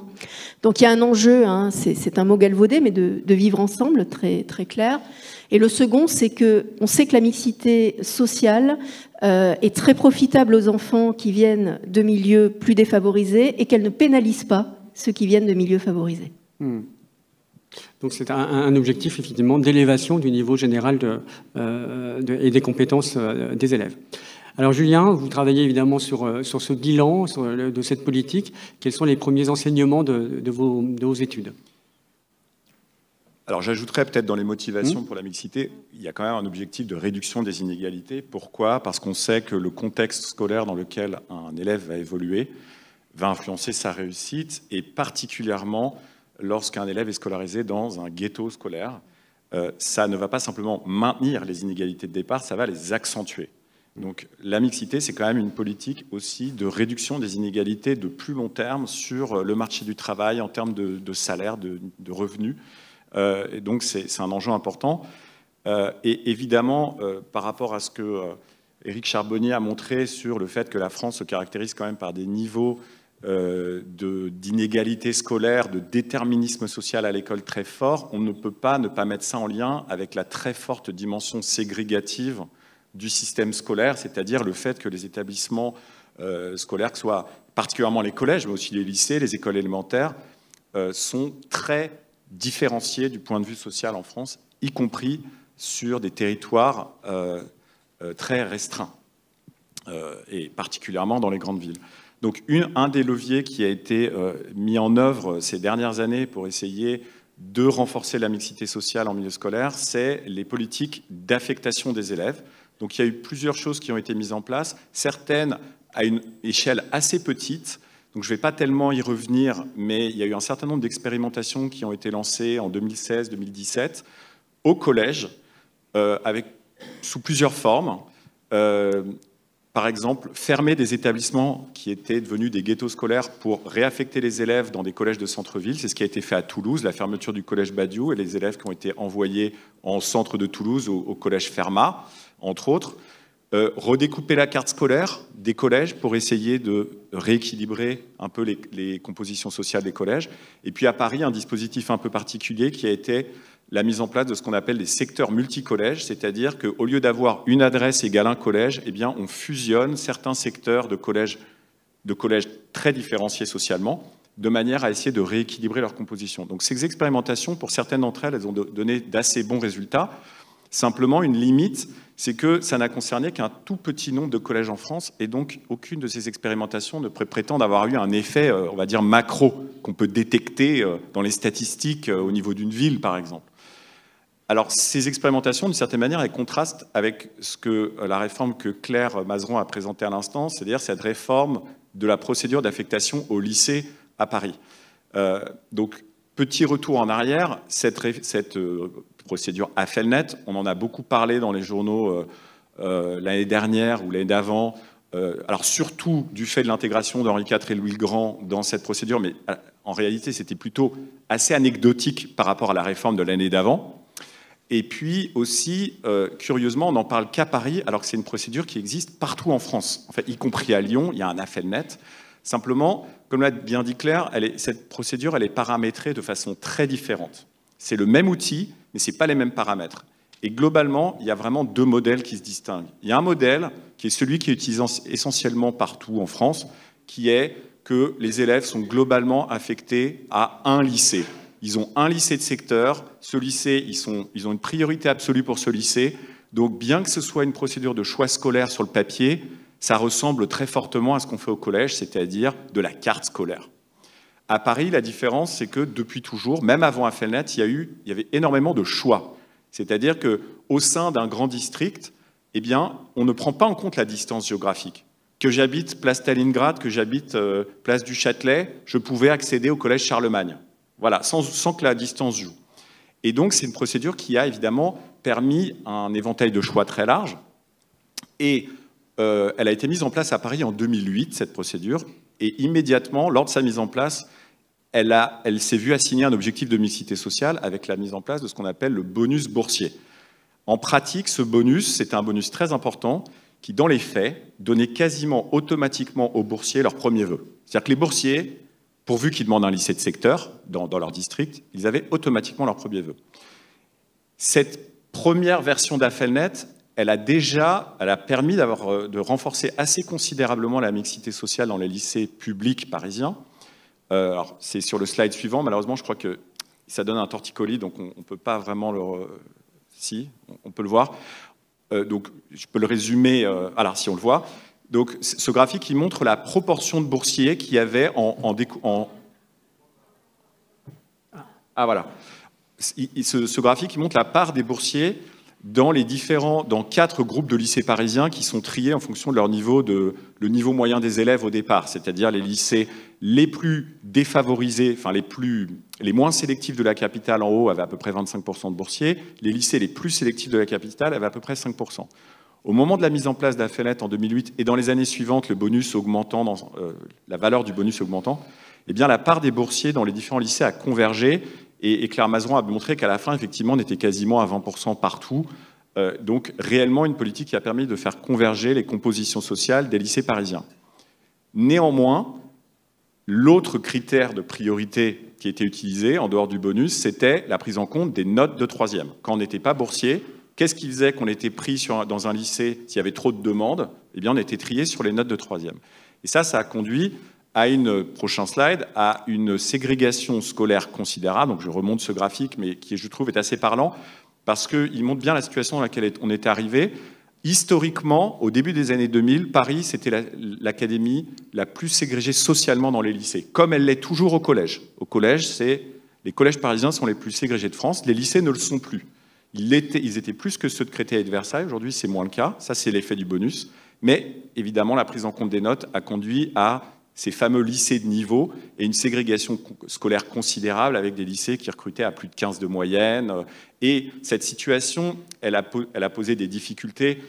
Donc il y a un enjeu, c'est un mot galvaudé, mais de vivre ensemble, très, très clair. Et le second, c'est qu'on sait que la mixité sociale est très profitable aux enfants qui viennent de milieux plus défavorisés et qu'elle ne pénalise pas ceux qui viennent de milieux favorisés. Donc c'est un objectif effectivement d'élévation du niveau général et des compétences des élèves. Alors Julien, vous travaillez évidemment sur ce bilan de cette politique. Quels sont les premiers enseignements de vos études ? Alors j'ajouterais peut-être dans les motivations pour la mixité, il y a quand même un objectif de réduction des inégalités. Pourquoi ? Parce qu'on sait que le contexte scolaire dans lequel un élève va évoluer va influencer sa réussite, et particulièrement lorsqu'un élève est scolarisé dans un ghetto scolaire. Ça ne va pas simplement maintenir les inégalités de départ, ça va les accentuer. Donc la mixité, c'est quand même une politique aussi de réduction des inégalités de plus long terme sur le marché du travail en termes de salaire, de revenus. Et donc c'est un enjeu important. Et évidemment, par rapport à ce que Éric Charbonnier a montré sur le fait que la France se caractérise quand même par des niveaux d'inégalité scolaire, de déterminisme social à l'école très fort, on ne peut pas ne pas mettre ça en lien avec la très forte dimension ségrégative du système scolaire, c'est-à-dire le fait que les établissements scolaires, que ce soit particulièrement les collèges, mais aussi les lycées, les écoles élémentaires, sont très différenciés du point de vue social en France, y compris sur des territoires très restreints, et particulièrement dans les grandes villes. Donc un des leviers qui a été mis en œuvre ces dernières années pour essayer de renforcer la mixité sociale en milieu scolaire, c'est les politiques d'affectation des élèves. Donc il y a eu plusieurs choses qui ont été mises en place, certaines à une échelle assez petite. Donc je ne vais pas tellement y revenir, mais il y a eu un certain nombre d'expérimentations qui ont été lancées en 2016-2017 au collège, sous plusieurs formes. Par exemple, fermer des établissements qui étaient devenus des ghettos scolaires pour réaffecter les élèves dans des collèges de centre-ville. C'est ce qui a été fait à Toulouse, la fermeture du collège Badiou et les élèves qui ont été envoyés en centre de Toulouse au collège Fermat, entre autres. Redécouper la carte scolaire des collèges pour essayer de rééquilibrer un peu les compositions sociales des collèges. Et puis à Paris, un dispositif un peu particulier qui a été la mise en place de ce qu'on appelle les secteurs multicollèges, c'est-à-dire qu'au lieu d'avoir une adresse égale un collège, eh bien, on fusionne certains secteurs de collèges très différenciés socialement, de manière à essayer de rééquilibrer leur composition. Donc ces expérimentations, pour certaines d'entre elles, elles ont donné d'assez bons résultats. Simplement, une limite, c'est que ça n'a concerné qu'un tout petit nombre de collèges en France, et donc aucune de ces expérimentations ne prétend avoir eu un effet, on va dire, macro, qu'on peut détecter dans les statistiques au niveau d'une ville, par exemple. Alors, ces expérimentations, d'une certaine manière, elles contrastent avec la réforme que Claire Mazeron a présentée à l'instant, c'est-à-dire cette réforme de la procédure d'affectation au lycée à Paris. Donc, petit retour en arrière, cette procédure AFELNET, on en a beaucoup parlé dans les journaux l'année dernière ou l'année d'avant, alors surtout du fait de l'intégration d'Henri IV et Louis le Grand dans cette procédure, mais en réalité, c'était plutôt assez anecdotique par rapport à la réforme de l'année d'avant. Et puis aussi, curieusement, on n'en parle qu'à Paris, alors que c'est une procédure qui existe partout en France. En fait, y compris à Lyon, il y a un AFELNET. Simplement, comme l'a bien dit Claire, cette procédure, elle est paramétrée de façon très différente. C'est le même outil, mais ce n'est pas les mêmes paramètres. Et globalement, il y a vraiment deux modèles qui se distinguent. Il y a un modèle qui est celui qui est utilisé essentiellement partout en France, qui est que les élèves sont globalement affectés à un lycée. Ils ont un lycée de secteur. Ce lycée, ils ont une priorité absolue pour ce lycée. Donc, bien que ce soit une procédure de choix scolaire sur le papier, ça ressemble très fortement à ce qu'on fait au collège, c'est-à-dire de la carte scolaire. À Paris, la différence, c'est que depuis toujours, même avant AFELNET, il y avait énormément de choix. C'est-à-dire qu'au sein d'un grand district, eh bien, on ne prend pas en compte la distance géographique. Que j'habite place Stalingrad, que j'habite place du Châtelet, je pouvais accéder au collège Charlemagne. Voilà, sans que la distance joue. Et donc, c'est une procédure qui a évidemment permis un éventail de choix très large. Et elle a été mise en place à Paris en 2008, cette procédure. Et immédiatement, lors de sa mise en place, elle s'est vue assigner un objectif de mixité sociale avec la mise en place de ce qu'on appelle le bonus boursier. En pratique, ce bonus, c'est un bonus très important qui, dans les faits, donnait quasiment automatiquement aux boursiers leur premier vœu. C'est-à-dire que les boursiers, pourvu qu'ils demandent un lycée de secteur dans leur district, ils avaient automatiquement leur premier vœu. Cette première version d'AFELNET, elle a permis de renforcer assez considérablement la mixité sociale dans les lycées publics parisiens. Alors, c'est sur le slide suivant, malheureusement, je crois que ça donne un torticolis, donc on ne peut pas vraiment Si, on peut le voir. Donc, je peux le résumer, alors si on le voit. Donc, ce graphique, il montre la proportion de boursiers qu'il y avait Ah, voilà. Ce graphique, il montre la part des boursiers dans 4 groupes de lycées parisiens qui sont triés en fonction de le niveau moyen des élèves au départ, c'est-à-dire les lycées les plus défavorisés, enfin les moins sélectifs de la capitale en haut avaient à peu près 25% de boursiers, les lycées les plus sélectifs de la capitale avaient à peu près 5%. Au moment de la mise en place d'Affelnet en 2008 et dans les années suivantes, le bonus augmentant, la valeur du bonus augmentant, eh bien, la part des boursiers dans les différents lycées a convergé et Claire Mazeron a montré qu'à la fin, effectivement, on était quasiment à 20% partout. Donc, réellement, une politique qui a permis de faire converger les compositions sociales des lycées parisiens. Néanmoins, l'autre critère de priorité qui était utilisé, en dehors du bonus, c'était la prise en compte des notes de troisième. Quand on n'était pas boursier, qu'est-ce qui faisait qu'on était pris dans un lycée s'il y avait trop de demandes? Eh bien, on était trié sur les notes de troisième. Et ça a conduit à prochain slide, à une ségrégation scolaire considérable. Donc, je remonte ce graphique, mais qui, je trouve, est assez parlant, parce qu'il montre bien la situation dans laquelle on est arrivé. Historiquement, au début des années 2000, Paris, c'était l'académie la plus ségrégée socialement dans les lycées, comme elle l'est toujours au collège. Au collège, les collèges parisiens sont les plus ségrégés de France, les lycées ne le sont plus. Ils étaient plus que ceux de Créteil et de Versailles, aujourd'hui c'est moins le cas, ça c'est l'effet du bonus, mais évidemment la prise en compte des notes a conduit à ces fameux lycées de niveau et une ségrégation scolaire considérable avec des lycées qui recrutaient à plus de 15 de moyenne. Et cette situation, elle a posé des difficultés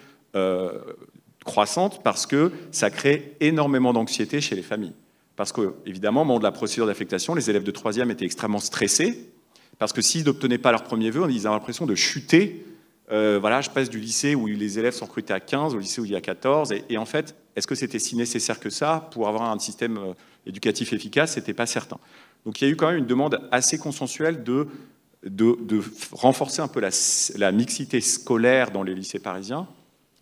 croissantes parce que ça crée énormément d'anxiété chez les familles. Parce que, évidemment, au moment de la procédure d'affectation, les élèves de 3e étaient extrêmement stressés parce que s'ils n'obtenaient pas leur premier vœu, ils avaient l'impression de chuter. Voilà, je passe du lycée où les élèves sont recrutés à 15 au lycée où il y a 14. Et en fait, est-ce que c'était si nécessaire que ça pour avoir un système éducatif efficace? C'était pas certain. Donc il y a eu quand même une demande assez consensuelle de renforcer un peu la mixité scolaire dans les lycées parisiens.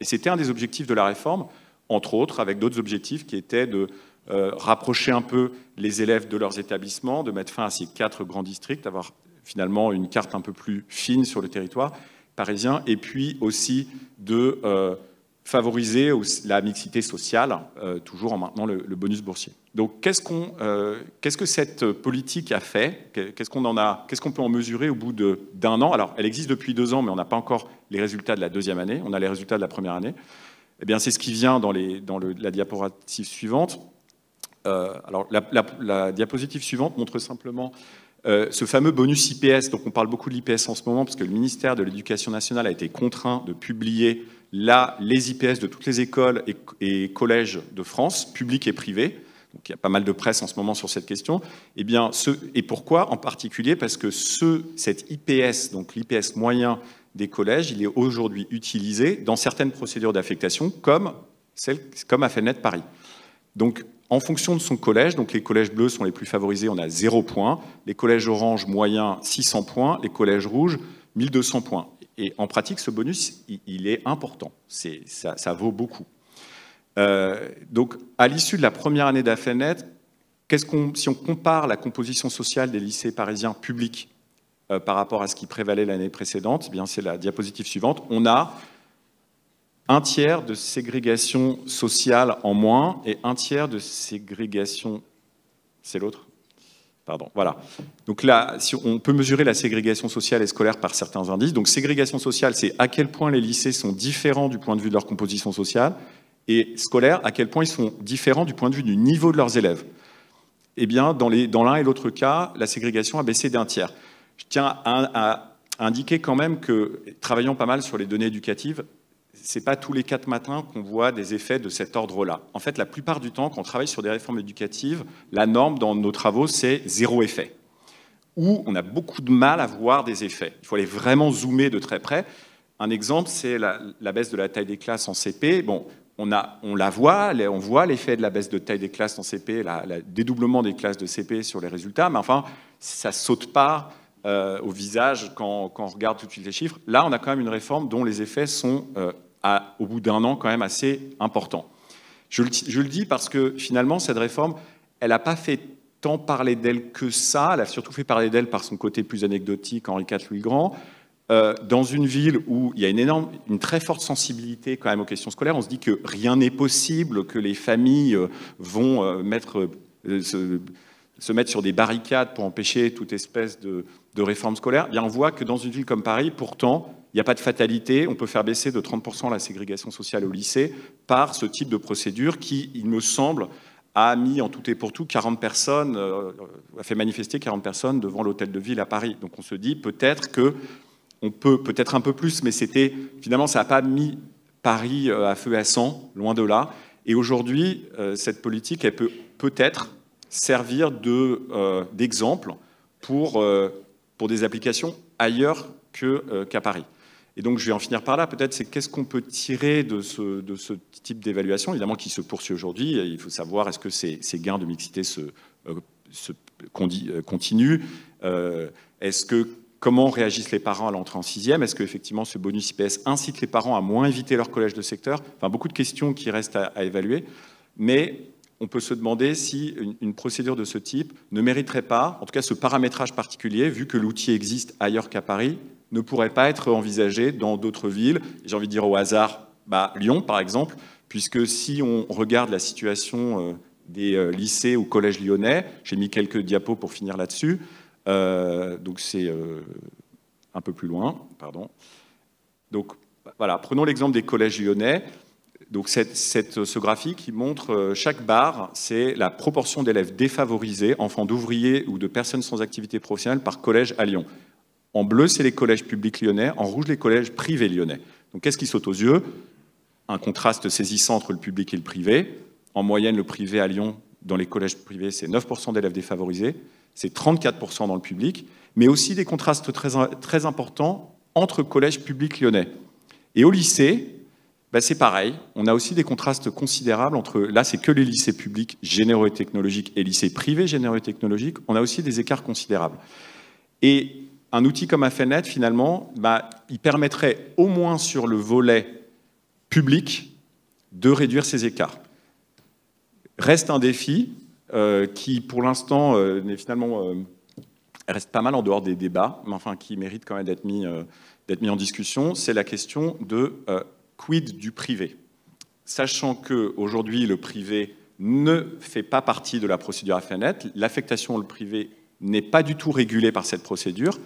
Et c'était un des objectifs de la réforme, entre autres, avec d'autres objectifs qui étaient de rapprocher un peu les élèves de leurs établissements, de mettre fin à ces 4 grands districts, d'avoir finalement une carte un peu plus fine sur le territoire parisien, et puis aussi de favoriser la mixité sociale, toujours en maintenant le bonus boursier. Donc, qu'est-ce que cette politique a fait? Qu'est-ce qu'on peut en mesurer au bout d'un an? Alors, elle existe depuis 2 ans, mais on n'a pas encore les résultats de la 2e année. On a les résultats de la 1re année. Eh bien, c'est ce qui vient dans la diapositive suivante. Alors, la diapositive suivante montre simplement ce fameux bonus IPS. Donc, on parle beaucoup de l'IPS en ce moment parce que le ministère de l'Éducation nationale a été contraint de publier les IPS de toutes les écoles et collèges de France, publics et privés. Donc, il y a pas mal de presse en ce moment sur cette question. Eh bien, et pourquoi en particulier? Parce que cet IPS, donc l'IPS moyen des collèges, il est aujourd'hui utilisé dans certaines procédures d'affectation, comme Affelnet Paris. Donc, en fonction de son collège, donc les collèges bleus sont les plus favorisés, on a 0 points. Les collèges orange moyens, 600 points. Les collèges rouges, 1200 points. Et en pratique, ce bonus, il est important. Ça vaut beaucoup. Donc, à l'issue de la 1re année d'Affelnet, si on compare la composition sociale des lycées parisiens publics par rapport à ce qui prévalait l'année précédente, eh bien c'est la diapositive suivante. On a 1/3 de ségrégation sociale en moins et 1/3 de ségrégation... C'est l'autre? Pardon, voilà. Donc là, on peut mesurer la ségrégation sociale et scolaire par certains indices. Donc ségrégation sociale, c'est à quel point les lycées sont différents du point de vue de leur composition sociale, et scolaire, à quel point ils sont différents du point de vue du niveau de leurs élèves. Eh bien, dans l'un et l'autre cas, la ségrégation a baissé d'1/3. Je tiens à indiquer quand même que, travaillant pas mal sur les données éducatives, c'est pas tous les 4 matins qu'on voit des effets de cet ordre-là. En fait, la plupart du temps, quand on travaille sur des réformes éducatives, la norme dans nos travaux, c'est 0 effet. Ou on a beaucoup de mal à voir des effets. Il faut aller vraiment zoomer de très près. Un exemple, c'est la baisse de la taille des classes en CP. Bon, on voit l'effet de la baisse de taille des classes en CP, le dédoublement des classes de CP sur les résultats, mais enfin, ça ne saute pas au visage quand on regarde tout de suite les chiffres. Là, on a quand même une réforme dont les effets sont, au bout d'un an, quand même assez importants. Je le dis parce que, finalement, cette réforme, elle n'a pas fait tant parler d'elle que ça. Elle a surtout fait parler d'elle par son côté plus anecdotique, Henri IV, Louis Grand. Dans une ville où il y a une très forte sensibilité quand même aux questions scolaires, on se dit que rien n'est possible, que les familles vont se mettre sur des barricades pour empêcher toute espèce de réforme scolaire. Eh bien, on voit que dans une ville comme Paris, pourtant, il n'y a pas de fatalité. On peut faire baisser de 30% la ségrégation sociale au lycée par ce type de procédure qui, il me semble, a mis en tout et pour tout 40 personnes, a fait manifester 40 personnes devant l'hôtel de ville à Paris. Donc on se dit peut-être que on peut peut-être un peu plus, mais finalement ça n'a pas mis Paris à feu et à sang, loin de là. Et aujourd'hui, cette politique, elle peut peut-être servir d'exemple pour des applications ailleurs qu'à Paris. Et donc, je vais en finir par là. Peut-être, c'est qu'est-ce qu'on peut tirer de ce type d'évaluation, évidemment, qui se poursuit aujourd'hui. Il faut savoir, est-ce que ces gains de mixité continuent? Comment réagissent les parents à l'entrée en 6e? Est-ce qu'effectivement, ce bonus IPS incite les parents à moins éviter leur collège de secteur? Enfin, beaucoup de questions qui restent à évaluer. Mais on peut se demander si une procédure de ce type ne mériterait pas, en tout cas ce paramétrage particulier, vu que l'outil existe ailleurs qu'à Paris, ne pourrait pas être envisagé dans d'autres villes. J'ai envie de dire au hasard, Lyon par exemple, puisque si on regarde la situation des lycées ou collèges lyonnais, j'ai mis quelques diapos pour finir là-dessus, donc c'est un peu plus loin, pardon. Donc voilà, prenons l'exemple des collèges lyonnais. Donc ce graphique qui montre chaque barre, c'est la proportion d'élèves défavorisés, enfants d'ouvriers ou de personnes sans activité professionnelle par collège à Lyon. En bleu, c'est les collèges publics lyonnais, en rouge, les collèges privés lyonnais. Donc qu'est-ce qui saute aux yeux? Un contraste saisissant entre le public et le privé. En moyenne, le privé à Lyon, dans les collèges privés, c'est 9% d'élèves défavorisés, c'est 34% dans le public, mais aussi des contrastes très importants entre collèges publics lyonnais. Et au lycée, c'est pareil, on a aussi des contrastes considérables entre, là c'est que les lycées publics généraux et technologiques et lycées privés généraux et technologiques, on a aussi des écarts considérables. Et un outil comme Affelnet, finalement, il permettrait au moins sur le volet public de réduire ces écarts. Reste un défi qui, pour l'instant, reste pas mal en dehors des débats, mais enfin qui mérite quand même d'être mis en discussion, c'est la question de quid du privé. Sachant qu'aujourd'hui, le privé ne fait pas partie de la procédure Affelnet, l'affectation au privé n'est pas du tout régulée par cette procédure,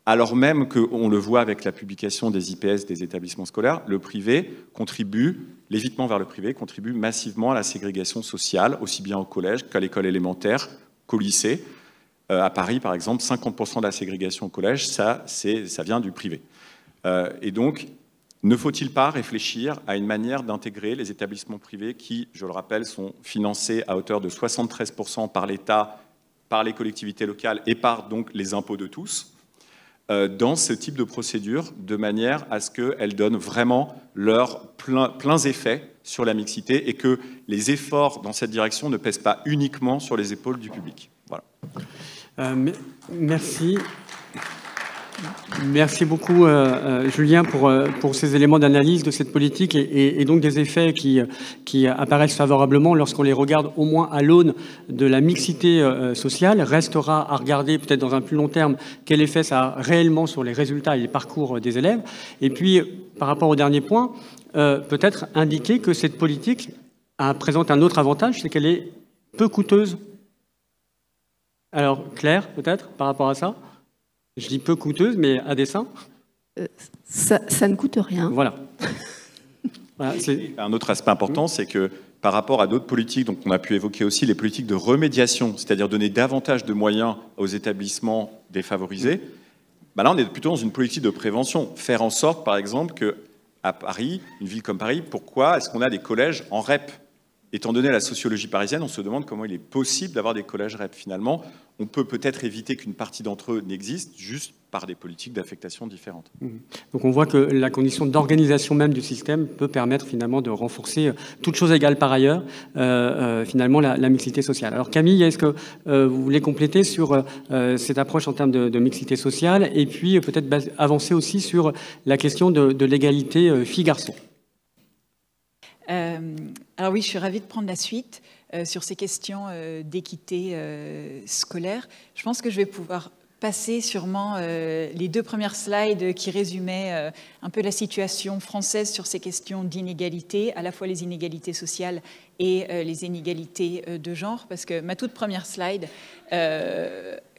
alors même qu'on le voit avec la publication des IPS des établissements scolaires, le privé contribue, l'évitement vers le privé contribue massivement à la ségrégation sociale, aussi bien au collège qu'à l'école élémentaire, qu'au lycée. À Paris, par exemple, 50% de la ségrégation au collège, ça vient du privé. Et donc, ne faut-il pas réfléchir à une manière d'intégrer les établissements privés qui, je le rappelle, sont financés à hauteur de 73% par l'État, par les collectivités locales et par donc les impôts de tous, dans ce type de procédure, de manière à ce qu'elles donnent vraiment leurs pleins effets sur la mixité et que les efforts dans cette direction ne pèsent pas uniquement sur les épaules du public. Voilà. Merci. Merci beaucoup, Julien, pour ces éléments d'analyse de cette politique et donc des effets qui apparaissent favorablement lorsqu'on les regarde au moins à l'aune de la mixité sociale. Restera à regarder peut-être dans un plus long terme quel effet ça a réellement sur les résultats et les parcours des élèves. Et puis, par rapport au dernier point, peut-être indiquer que cette politique présente un autre avantage, c'est qu'elle est peu coûteuse. Alors, Claire, peut-être, par rapport à ça? Je dis peu coûteuse, mais à dessein. Ça ne coûte rien. Voilà. Voilà, un autre aspect important, c'est que par rapport à d'autres politiques, donc on a pu évoquer aussi les politiques de remédiation, c'est-à-dire donner davantage de moyens aux établissements défavorisés, là on est plutôt dans une politique de prévention. Faire en sorte, par exemple, qu'à Paris, une ville comme Paris, pourquoi est-ce qu'on a des collèges en REP? Étant donné la sociologie parisienne, on se demande comment il est possible d'avoir des collèges REP. Finalement, on peut peut-être éviter qu'une partie d'entre eux n'existe juste par des politiques d'affectation différentes. Donc on voit que la condition d'organisation même du système peut permettre finalement de renforcer, toutes choses égales par ailleurs, finalement la mixité sociale. Alors Camille, est-ce que vous voulez compléter sur cette approche en termes de mixité sociale et puis peut-être avancer aussi sur la question de l'égalité filles-garçons? Alors oui, je suis ravie de prendre la suite sur ces questions d'équité scolaire. Je pense que je vais pouvoir passer sûrement les deux premières slides qui résumaient un peu la situation française sur ces questions d'inégalité, à la fois les inégalités sociales et les inégalités de genre, parce que ma toute première slide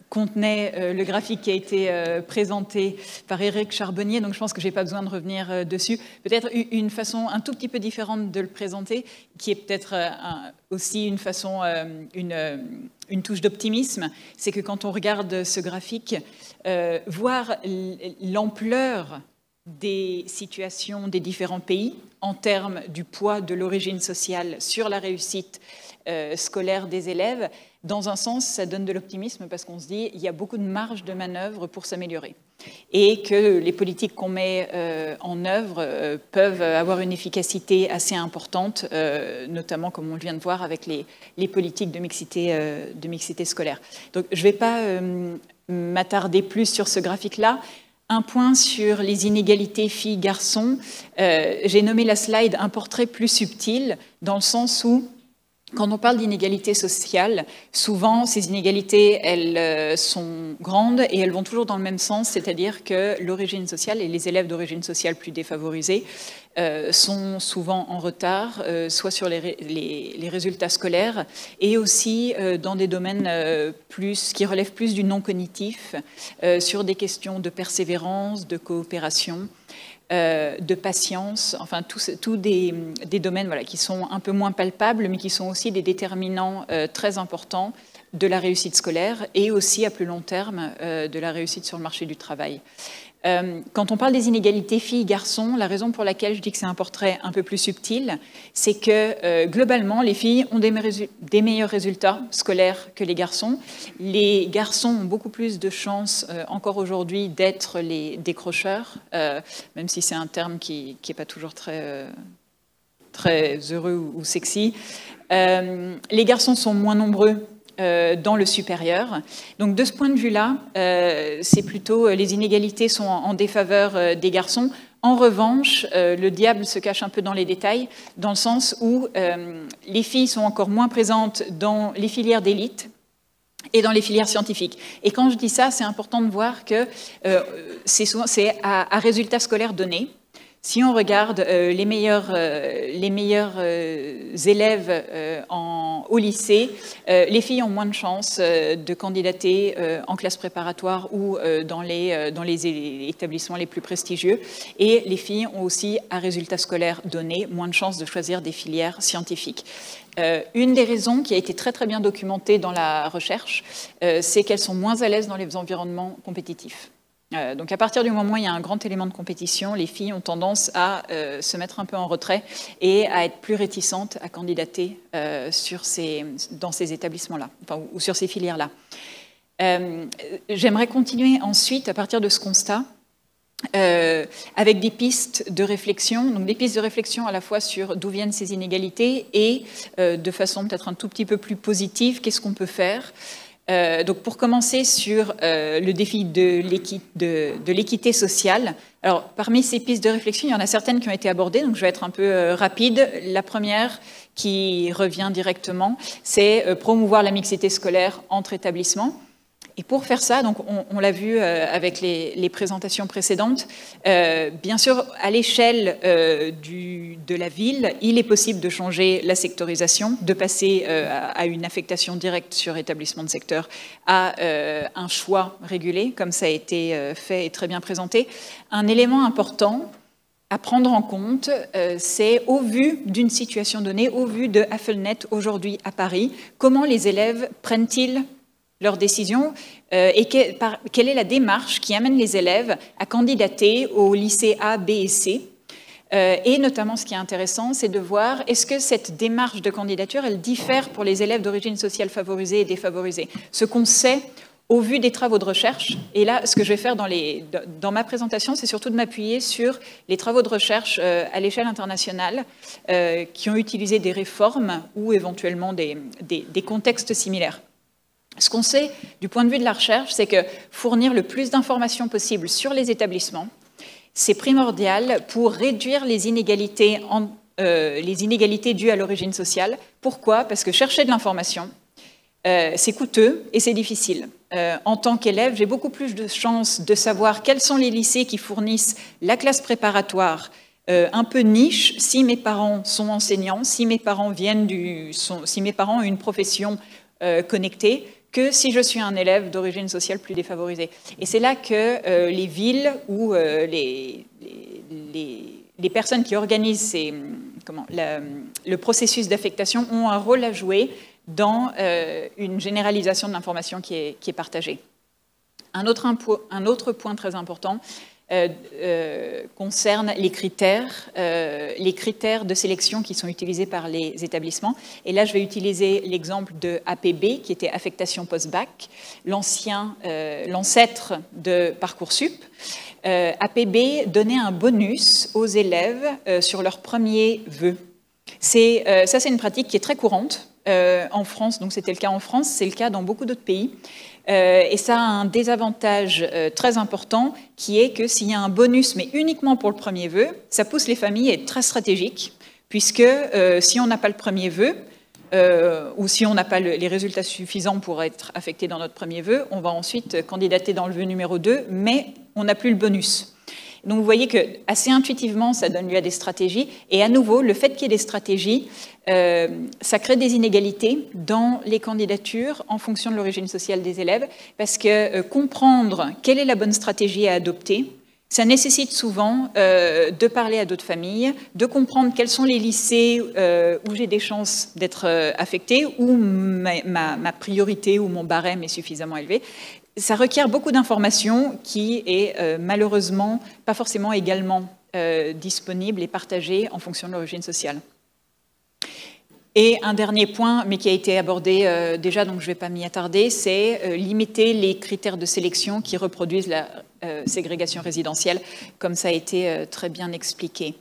contenait le graphique qui a été présenté par Éric Charbonnier, donc je pense que je n'ai pas besoin de revenir dessus. Peut-être une façon un tout petit peu différente de le présenter, qui est peut-être aussi une façon, une touche d'optimisme, c'est que quand on regarde ce graphique, voir l'ampleur des situations des différents pays en termes du poids de l'origine sociale sur la réussite scolaire des élèves. Dans un sens, ça donne de l'optimisme parce qu'on se dit qu'il y a beaucoup de marge de manœuvre pour s'améliorer et que les politiques qu'on met en œuvre peuvent avoir une efficacité assez importante, notamment comme on le vient de voir avec les politiques de mixité scolaire. Donc je ne vais pas m'attarder plus sur ce graphique-là. Un point sur les inégalités filles-garçons. J'ai nommé la slide un portrait plus subtil, dans le sens où, quand on parle d'inégalités sociales, souvent ces inégalités, elles sont grandes et elles vont toujours dans le même sens, c'est-à-dire que l'origine sociale et les élèves d'origine sociale plus défavorisés sont souvent en retard, soit sur les résultats scolaires et aussi dans des domaines qui relèvent plus du non cognitif, sur des questions de persévérance, de coopération, de patience, enfin tous des domaines voilà, qui sont un peu moins palpables, mais qui sont aussi des déterminants très importants de la réussite scolaire et aussi à plus long terme de la réussite sur le marché du travail. Quand on parle des inégalités filles-garçons, la raison pour laquelle je dis que c'est un portrait un peu plus subtil, c'est que globalement, les filles ont des meilleurs résultats scolaires que les garçons. Les garçons ont beaucoup plus de chances encore aujourd'hui d'être les décrocheurs, même si c'est un terme qui n'est pas toujours très heureux ou sexy. Les garçons sont moins nombreux dans le supérieur. Donc de ce point de vue-là, c'est plutôt les inégalités sont en défaveur des garçons. En revanche, le diable se cache un peu dans les détails, dans le sens où les filles sont encore moins présentes dans les filières d'élite et dans les filières scientifiques. Et quand je dis ça, c'est important de voir que c'est à résultats scolaires donnés. Si on regarde les meilleurs élèves au lycée, les filles ont moins de chances de candidater en classe préparatoire ou dans les établissements les plus prestigieux. Et les filles ont aussi, à résultats scolaires donnés, moins de chances de choisir des filières scientifiques. Une des raisons qui a été très très bien documentée dans la recherche, c'est qu'elles sont moins à l'aise dans les environnements compétitifs. Donc à partir du moment où il y a un grand élément de compétition, les filles ont tendance à se mettre un peu en retrait et à être plus réticentes à candidater dans ces établissements-là, enfin, ou sur ces filières-là. J'aimerais continuer ensuite, à partir de ce constat, avec des pistes de réflexion, donc des pistes de réflexion à la fois sur d'où viennent ces inégalités et de façon peut-être un tout petit peu plus positive, qu'est-ce qu'on peut faire. Donc pour commencer sur le défi de l'équité sociale, alors parmi ces pistes de réflexion, il y en a certaines qui ont été abordées, donc je vais être un peu rapide. La première qui revient directement, c'est promouvoir la mixité scolaire entre établissements. Et pour faire ça, donc on l'a vu avec les présentations précédentes, bien sûr, à l'échelle de la ville, il est possible de changer la sectorisation, de passer à une affectation directe sur établissement de secteur, à un choix régulé, comme ça a été fait et très bien présenté. Un élément important à prendre en compte, c'est au vu d'une situation donnée, au vu de Affelnet aujourd'hui à Paris, comment les élèves prennent-ils leurs décisions et quelle est la démarche qui amène les élèves à candidater au lycée A, B et C. Et notamment, ce qui est intéressant, c'est de voir est-ce que cette démarche de candidature, elle diffère pour les élèves d'origine sociale favorisée et défavorisée. Ce qu'on sait au vu des travaux de recherche, et là, ce que je vais faire dans ma présentation, c'est surtout de m'appuyer sur les travaux de recherche à l'échelle internationale qui ont utilisé des réformes ou éventuellement des contextes similaires. Ce qu'on sait du point de vue de la recherche, c'est que fournir le plus d'informations possible sur les établissements, c'est primordial pour réduire les inégalités dues à l'origine sociale. Pourquoi ? Parce que chercher de l'information, c'est coûteux et c'est difficile. En tant qu'élève, j'ai beaucoup plus de chances de savoir quels sont les lycées qui fournissent la classe préparatoire un peu niche, si mes parents sont enseignants, si mes parents ont une profession connectée, que si je suis un élève d'origine sociale plus défavorisée. Et c'est là que les villes ou les personnes qui organisent le processus d'affectation ont un rôle à jouer dans une généralisation de l'information qui est partagée. Un autre point très important, concerne les critères de sélection qui sont utilisés par les établissements. Et là, je vais utiliser l'exemple de APB, qui était affectation post-bac, l'ancêtre de Parcoursup. APB donnait un bonus aux élèves sur leur premier vœu. Ça, c'est une pratique qui est très courante en France, donc c'était le cas en France, c'est le cas dans beaucoup d'autres pays. Et ça a un désavantage très important, qui est que s'il y a un bonus, mais uniquement pour le premier vœu, ça pousse les familles à être très stratégiques, puisque si on n'a pas le premier vœu, ou si on n'a pas les résultats suffisants pour être affecté dans notre premier vœu, on va ensuite candidater dans le vœu numéro 2, mais on n'a plus le bonus. Donc vous voyez que assez intuitivement, ça donne lieu à des stratégies. Et à nouveau, le fait qu'il y ait des stratégies, ça crée des inégalités dans les candidatures en fonction de l'origine sociale des élèves, parce que comprendre quelle est la bonne stratégie à adopter, ça nécessite souvent de parler à d'autres familles, de comprendre quels sont les lycées où j'ai des chances d'être affecté, où ma priorité ou mon barème est suffisamment élevé. Ça requiert beaucoup d'informations qui est malheureusement pas forcément également disponible et partagée en fonction de l'origine sociale. Et un dernier point, mais qui a été abordé déjà, donc je ne vais pas m'y attarder, c'est limiter les critères de sélection qui reproduisent la ségrégation résidentielle, comme ça a été très bien expliqué.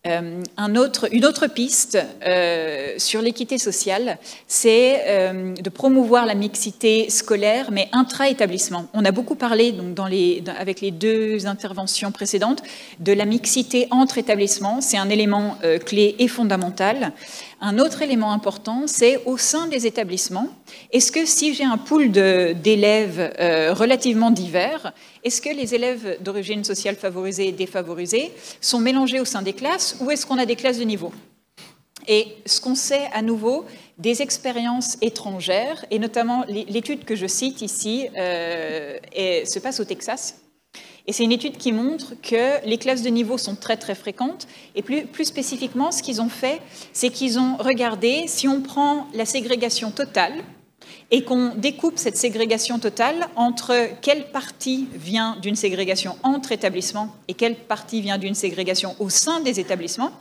Une autre piste sur l'équité sociale, c'est de promouvoir la mixité scolaire, mais intra-établissement. On a beaucoup parlé, donc, avec les deux interventions précédentes, de la mixité entre établissements. C'est un élément clé et fondamental. Un autre élément important, c'est au sein des établissements, est-ce que si j'ai un pool d'élèves relativement divers, est-ce que les élèves d'origine sociale favorisée et défavorisée sont mélangés au sein des classes, ou est-ce qu'on a des classes de niveau? Et ce qu'on sait à nouveau des expériences étrangères, et notamment l'étude que je cite ici se passe au Texas. Et c'est une étude qui montre que les classes de niveau sont très très fréquentes. Et plus spécifiquement, ce qu'ils ont fait, c'est qu'ils ont regardé si on prend la ségrégation totale et qu'on découpe cette ségrégation totale entre quelle partie vient d'une ségrégation entre établissements et quelle partie vient d'une ségrégation au sein des établissements.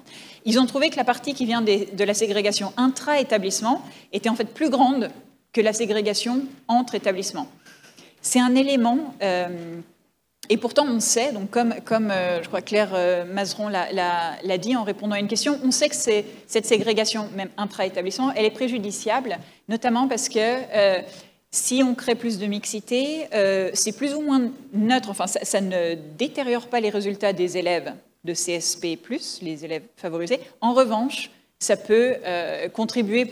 Ils ont trouvé que la partie qui vient de la ségrégation intra-établissement était en fait plus grande que la ségrégation entre établissements. C'est un élément... Et pourtant, on sait, donc comme je crois Claire Mazeron l'a dit en répondant à une question, on sait que cette ségrégation, même intra-établissement, elle est préjudiciable, notamment parce que si on crée plus de mixité, c'est plus ou moins neutre, enfin ça ne détériore pas les résultats des élèves de CSP+, les élèves favorisés. En revanche, ça peut contribuer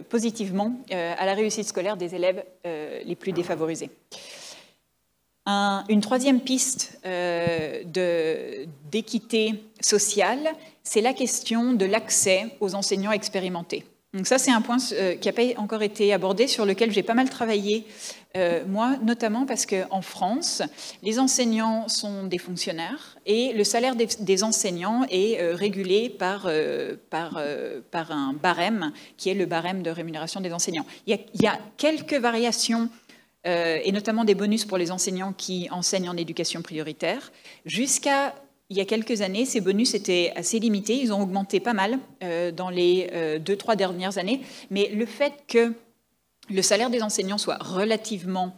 positivement à la réussite scolaire des élèves les plus défavorisés. Une troisième piste d'équité sociale, c'est la question de l'accès aux enseignants expérimentés. Donc ça, c'est un point qui n'a pas encore été abordé, sur lequel j'ai pas mal travaillé, moi, notamment parce qu'en France, les enseignants sont des fonctionnaires et le salaire des enseignants est régulé par un barème, qui est le barème de rémunération des enseignants. Il y a quelques variations et notamment des bonus pour les enseignants qui enseignent en éducation prioritaire. Jusqu'à il y a quelques années, ces bonus étaient assez limités. Ils ont augmenté pas mal dans les 2-3 dernières années. Mais le fait que le salaire des enseignants soit relativement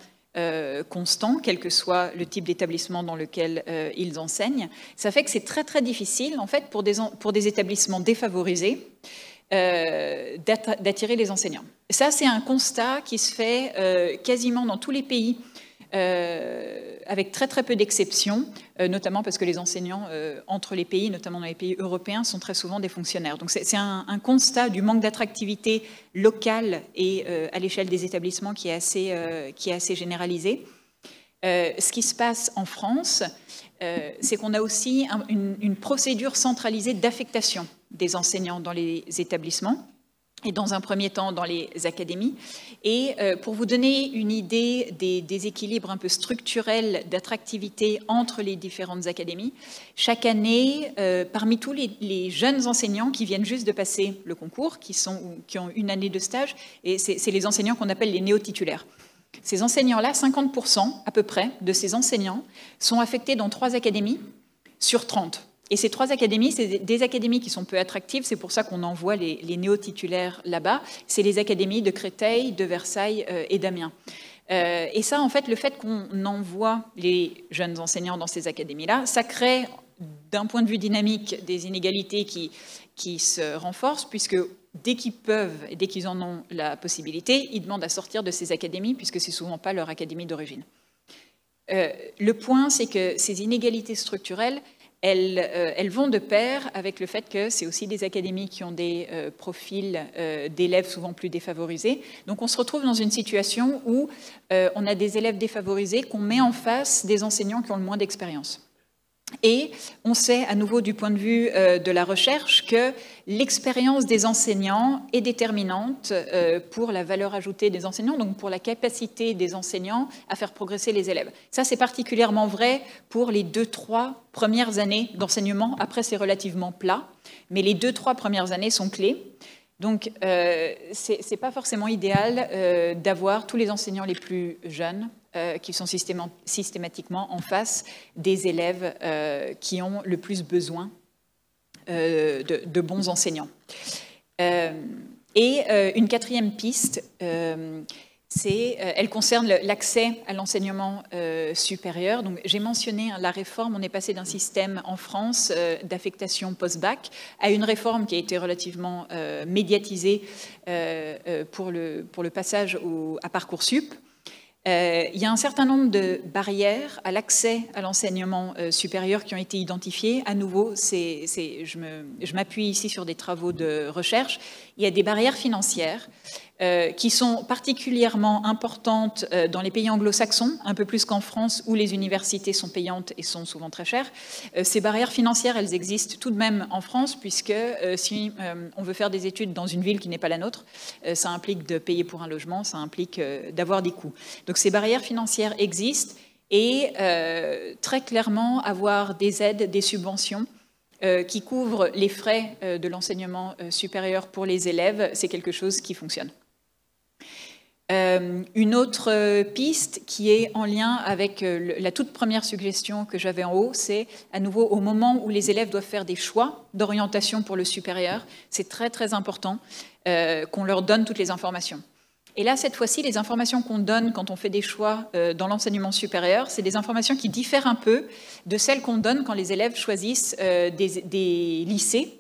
constant, quel que soit le type d'établissement dans lequel ils enseignent, ça fait que c'est très très difficile, en fait, pour des établissements défavorisés, d'attirer les enseignants. Ça, c'est un constat qui se fait quasiment dans tous les pays, avec très très peu d'exceptions, notamment parce que les enseignants entre les pays, notamment dans les pays européens, sont très souvent des fonctionnaires. Donc c'est un constat du manque d'attractivité locale et à l'échelle des établissements qui est assez généralisé. Ce qui se passe en France, c'est qu'on a aussi une procédure centralisée d'affectation des enseignants dans les établissements, et dans un premier temps dans les académies. Et pour vous donner une idée des équilibres un peu structurels d'attractivité entre les différentes académies, chaque année, parmi tous les jeunes enseignants qui viennent juste de passer le concours, qui ont une année de stage, et c'est les enseignants qu'on appelle les néo-titulaires. Ces enseignants-là, 50% à peu près de ces enseignants sont affectés dans 3 académies sur 30. Et ces 3 académies, c'est des académies qui sont peu attractives, c'est pour ça qu'on envoie les néo-titulaires là-bas. C'est les académies de Créteil, de Versailles et d'Amiens. Et ça, en fait, le fait qu'on envoie les jeunes enseignants dans ces académies-là, ça crée, d'un point de vue dynamique, des inégalités qui se renforcent, puisque dès qu'ils peuvent et dès qu'ils en ont la possibilité, ils demandent à sortir de ces académies, puisque c'est souvent pas leur académie d'origine. Le point, c'est que ces inégalités structurelles, elles vont de pair avec le fait que c'est aussi des académies qui ont des profils d'élèves souvent plus défavorisés. Donc on se retrouve dans une situation où on a des élèves défavorisés qu'on met en face des enseignants qui ont le moins d'expérience. Et on sait, à nouveau du point de vue de la recherche, que l'expérience des enseignants est déterminante pour la valeur ajoutée des enseignants, donc pour la capacité des enseignants à faire progresser les élèves. Ça, c'est particulièrement vrai pour les 2-3 premières années d'enseignement. Après, c'est relativement plat, mais les 2-3 premières années sont clés. Donc, c'est pas forcément idéal d'avoir tous les enseignants les plus jeunes qui sont systématiquement en face des élèves qui ont le plus besoin de bons enseignants. Et une 4e piste, elle concerne l'accès à l'enseignement supérieur. Donc, j'ai mentionné la réforme, on est passé d'un système en France d'affectation post-bac à une réforme qui a été relativement médiatisée pour le passage à Parcoursup. Il y a un certain nombre de barrières à l'accès à l'enseignement supérieur qui ont été identifiées. À nouveau, je m'appuie ici sur des travaux de recherche. Il y a des barrières financières qui sont particulièrement importantes dans les pays anglo-saxons, un peu plus qu'en France, où les universités sont payantes et sont souvent très chères. Ces barrières financières, elles existent tout de même en France, puisque si on veut faire des études dans une ville qui n'est pas la nôtre, ça implique de payer pour un logement, ça implique d'avoir des coûts. Donc ces barrières financières existent, et très clairement avoir des aides, des subventions qui couvrent les frais de l'enseignement supérieur pour les élèves, c'est quelque chose qui fonctionne. Une autre piste qui est en lien avec la toute première suggestion que j'avais en haut, c'est à nouveau au moment où les élèves doivent faire des choix d'orientation pour le supérieur, c'est très très important qu'on leur donne toutes les informations. Et là, cette fois-ci, les informations qu'on donne quand on fait des choix dans l'enseignement supérieur, c'est des informations qui diffèrent un peu de celles qu'on donne quand les élèves choisissent des lycées.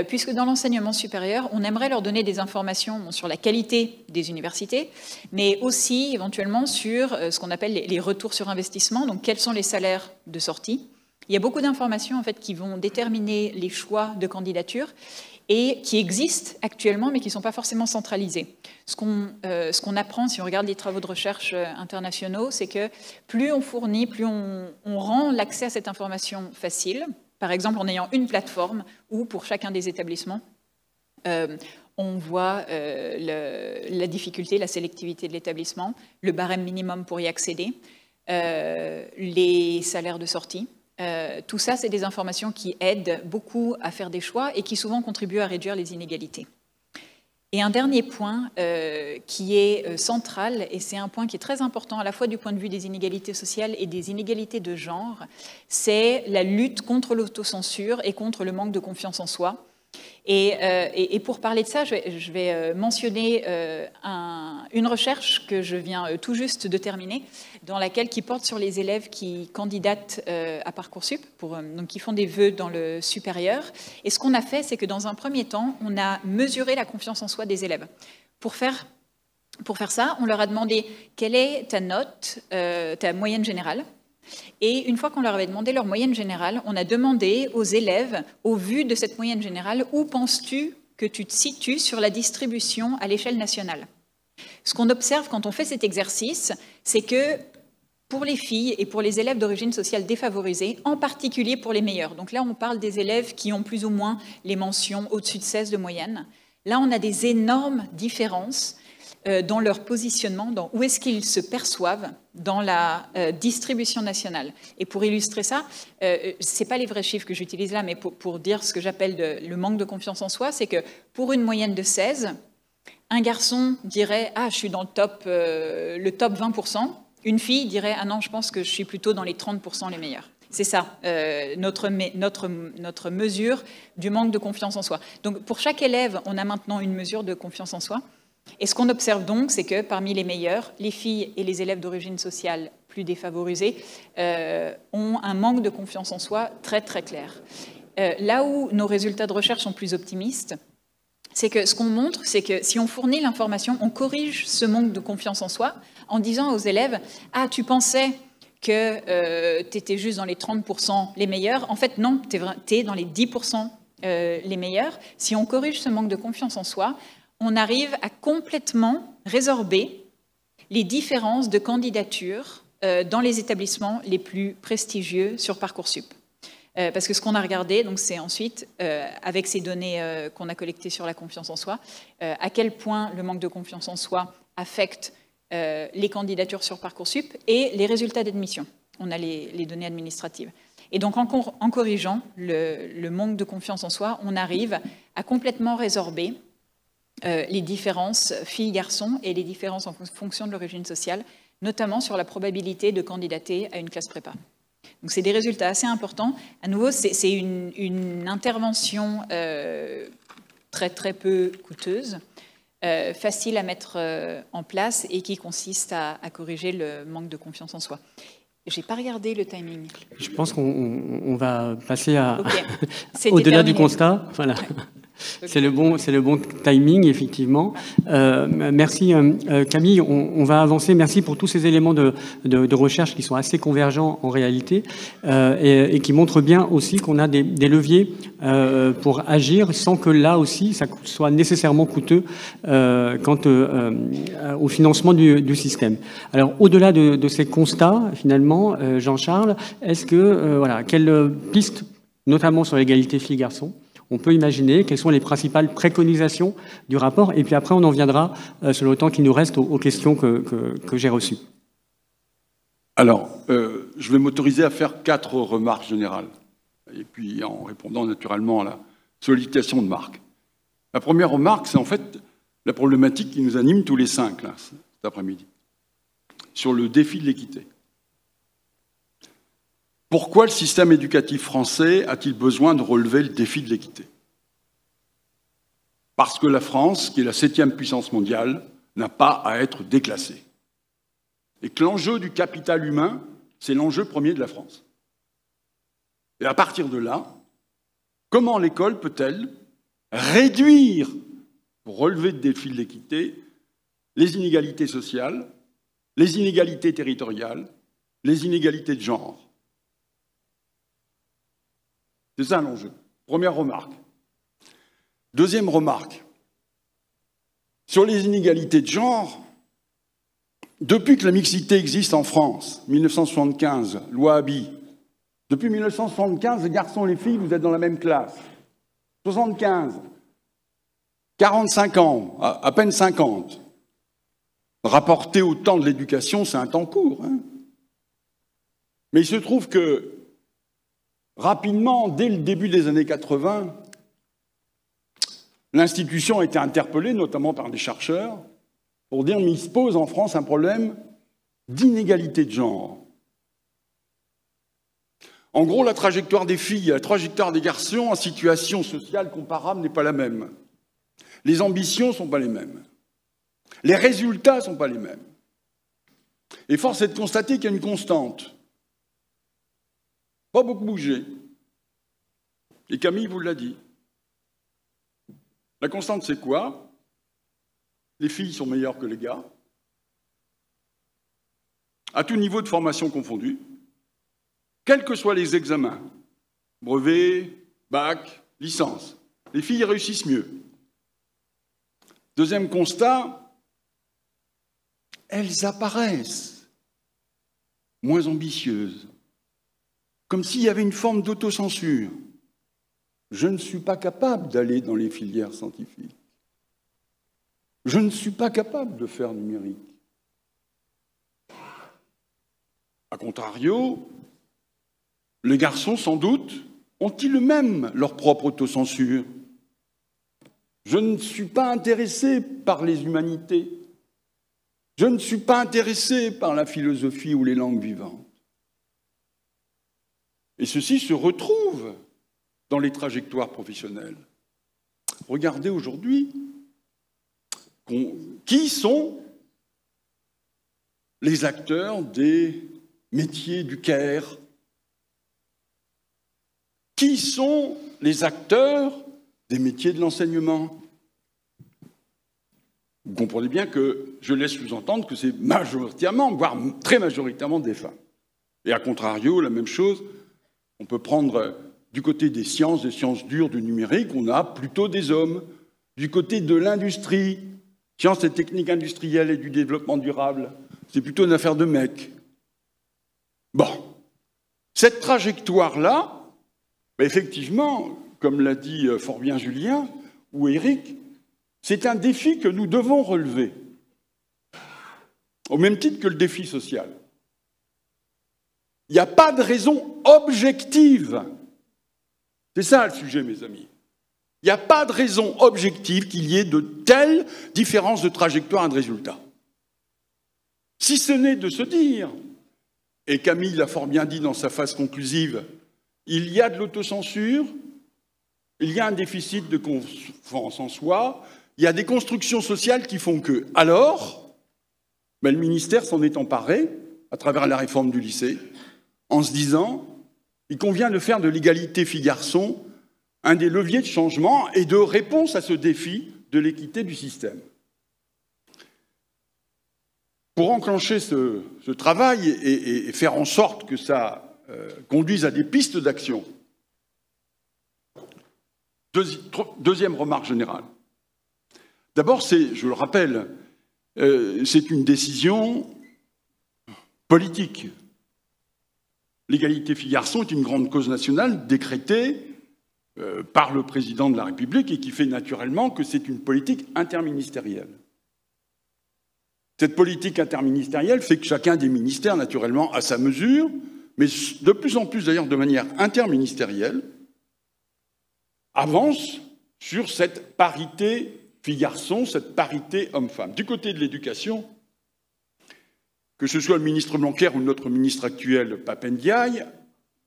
Puisque dans l'enseignement supérieur, on aimerait leur donner des informations sur la qualité des universités, mais aussi éventuellement sur ce qu'on appelle les retours sur investissement, donc quels sont les salaires de sortie. Il y a beaucoup d'informations en fait, qui vont déterminer les choix de candidature et qui existent actuellement, mais qui ne sont pas forcément centralisés. Ce qu'on apprend, si on regarde les travaux de recherche internationaux, c'est que plus on fournit, plus on rend l'accès à cette information facile. Par exemple, en ayant une plateforme où, pour chacun des établissements, on voit la difficulté, la sélectivité de l'établissement, le barème minimum pour y accéder, les salaires de sortie. Tout ça, c'est des informations qui aident beaucoup à faire des choix et qui souvent contribuent à réduire les inégalités. Et un dernier point qui est central, et c'est un point qui est très important à la fois du point de vue des inégalités sociales et des inégalités de genre, c'est la lutte contre l'autocensure et contre le manque de confiance en soi. Et pour parler de ça, je vais mentionner une recherche que je viens tout juste de terminer, qui porte sur les élèves qui candidatent à Parcoursup, donc qui font des vœux dans le supérieur. Et ce qu'on a fait, c'est que dans un premier temps, on a mesuré la confiance en soi des élèves. Pour faire ça, on leur a demandé quelle est ta note, ta moyenne générale. Et une fois qu'on leur avait demandé leur moyenne générale, on a demandé aux élèves, au vu de cette moyenne générale, où penses-tu que tu te situes sur la distribution à l'échelle nationale? Ce qu'on observe quand on fait cet exercice, c'est que pour les filles et pour les élèves d'origine sociale défavorisée, en particulier pour les meilleurs, donc là on parle des élèves qui ont plus ou moins les mentions au-dessus de 16 de moyenne, là on a des énormes différences dans leur positionnement, dans où est-ce qu'ils se perçoivent dans la distribution nationale. Et pour illustrer ça, ce n'est pas les vrais chiffres que j'utilise là, mais pour dire ce que j'appelle le manque de confiance en soi, c'est que pour une moyenne de 16, Un garçon dirait « Ah, je suis dans le top 20%. » Une fille dirait « Ah non, je pense que je suis plutôt dans les 30% les meilleurs. » C'est ça, notre mesure du manque de confiance en soi. Donc, pour chaque élève, on a maintenant une mesure de confiance en soi. Et ce qu'on observe donc, c'est que parmi les meilleurs, les filles et les élèves d'origine sociale plus défavorisés ont un manque de confiance en soi très, très clair. Là où nos résultats de recherche sont plus optimistes, c'est que ce qu'on montre, c'est que si on fournit l'information, on corrige ce manque de confiance en soi en disant aux élèves « Ah, tu pensais que tu étais juste dans les 30% les meilleurs. En fait, non, tu es dans les 10% les meilleurs. » Si on corrige ce manque de confiance en soi, on arrive à complètement résorber les différences de candidature dans les établissements les plus prestigieux sur Parcoursup. Parce que ce qu'on a regardé, c'est ensuite, avec ces données qu'on a collectées sur la confiance en soi, à quel point le manque de confiance en soi affecte les candidatures sur Parcoursup et les résultats d'admission. On a les données administratives. Et donc, en corrigeant le manque de confiance en soi, on arrive à complètement résorber les différences filles-garçons et les différences en fonction de l'origine sociale, notamment sur la probabilité de candidater à une classe prépa. Donc, c'est des résultats assez importants. À nouveau, c'est une intervention très, très peu coûteuse, facile à mettre en place et qui consiste à corriger le manque de confiance en soi. Je n'ai pas regardé le timing. Je pense qu'on va passer okay. au-delà du constat. Voilà. Okay. C'est le bon timing, effectivement. Merci Camille, on va avancer. Merci pour tous ces éléments de recherche qui sont assez convergents en réalité et qui montrent bien aussi qu'on a des leviers pour agir sans que là aussi ça soit nécessairement coûteux quant au financement du système. Alors au-delà de ces constats, finalement, Jean-Charles, est-ce que quelles pistes, notamment sur l'égalité filles-garçons, on peut imaginer, quelles sont les principales préconisations du rapport, et puis après on en viendra, sur le temps qui nous reste, aux questions que j'ai reçues. Alors, je vais m'autoriser à faire 4 remarques générales, et puis en répondant naturellement à la sollicitation de Marc. La première remarque, c'est en fait la problématique qui nous anime tous les 5, là, cet après-midi, sur le défi de l'équité. Pourquoi le système éducatif français a-t-il besoin de relever le défi de l'équité? Parce que la France, qui est la 7e puissance mondiale, n'a pas à être déclassée. Et que l'enjeu du capital humain, c'est l'enjeu premier de la France. Et à partir de là, comment l'école peut-elle réduire, pour relever le défi de l'équité, les inégalités sociales, les inégalités territoriales, les inégalités de genre? C'est ça l'enjeu. Première remarque. Deuxième remarque. Sur les inégalités de genre, depuis que la mixité existe en France, 1975, loi Haby, depuis 1975, les garçons et les filles, vous êtes dans la même classe. 75, 45 ans, à peine 50. Rapporté au temps de l'éducation, c'est un temps court. Hein. Mais il se trouve que rapidement, dès le début des années 80, l'institution a été interpellée, notamment par des chercheurs, pour dire qu'il se pose en France un problème d'inégalité de genre. En gros, la trajectoire des filles et la trajectoire des garçons en situation sociale comparable n'est pas la même. Les ambitions ne sont pas les mêmes. Les résultats ne sont pas les mêmes. Et force est de constater qu'il y a une constante. Pas beaucoup bougé. Et Camille vous l'a dit. La constante, c'est quoi? Les filles sont meilleures que les gars, à tout niveau de formation confondu, quels que soient les examens, brevet, bac, licence, les filles réussissent mieux. Deuxième constat, elles apparaissent moins ambitieuses, comme s'il y avait une forme d'autocensure. Je ne suis pas capable d'aller dans les filières scientifiques. Je ne suis pas capable de faire numérique. A contrario, les garçons, sans doute, ont-ils eux-mêmes leur propre autocensure? Je ne suis pas intéressé par les humanités. Je ne suis pas intéressé par la philosophie ou les langues vivantes. Et ceci se retrouve dans les trajectoires professionnelles. Regardez aujourd'hui qui sont les acteurs des métiers du Caire. Qui sont les acteurs des métiers de l'enseignement? Vous comprenez bien que je laisse sous-entendre que c'est majoritairement, voire très majoritairement des femmes. Et à contrario, la même chose, on peut prendre du côté des sciences dures, du numérique, on a plutôt des hommes. Du côté de l'industrie, sciences et techniques industrielles et du développement durable, c'est plutôt une affaire de mecs. Bon, cette trajectoire-là, effectivement, comme l'a dit fort bien Julien ou Éric, c'est un défi que nous devons relever, au même titre que le défi social. Il n'y a pas de raison objective. C'est ça le sujet, mes amis. Il n'y a pas de raison objective qu'il y ait de telles différences de trajectoire et de résultats. Si ce n'est de se dire, et Camille l'a fort bien dit dans sa phase conclusive, il y a de l'autocensure, il y a un déficit de confiance en soi, il y a des constructions sociales qui font que. Alors, le ministère s'en est emparé, à travers la réforme du lycée, en se disant, il convient de faire de l'égalité filles-garçons un des leviers de changement et de réponse à ce défi de l'équité du système. Pour enclencher ce travail et faire en sorte que ça conduise à des pistes d'action, deuxième remarque générale. D'abord, je le rappelle, c'est une décision politique. L'égalité filles-garçons est une grande cause nationale décrétée par le président de la République et qui fait naturellement que c'est une politique interministérielle. Cette politique interministérielle fait que chacun des ministères, naturellement, a sa mesure, mais de plus en plus, d'ailleurs, de manière interministérielle, avance sur cette parité filles-garçons, cette parité homme-femme. Du côté de l'éducation, que ce soit le ministre Blanquer ou notre ministre actuel, Pape Ndiaye,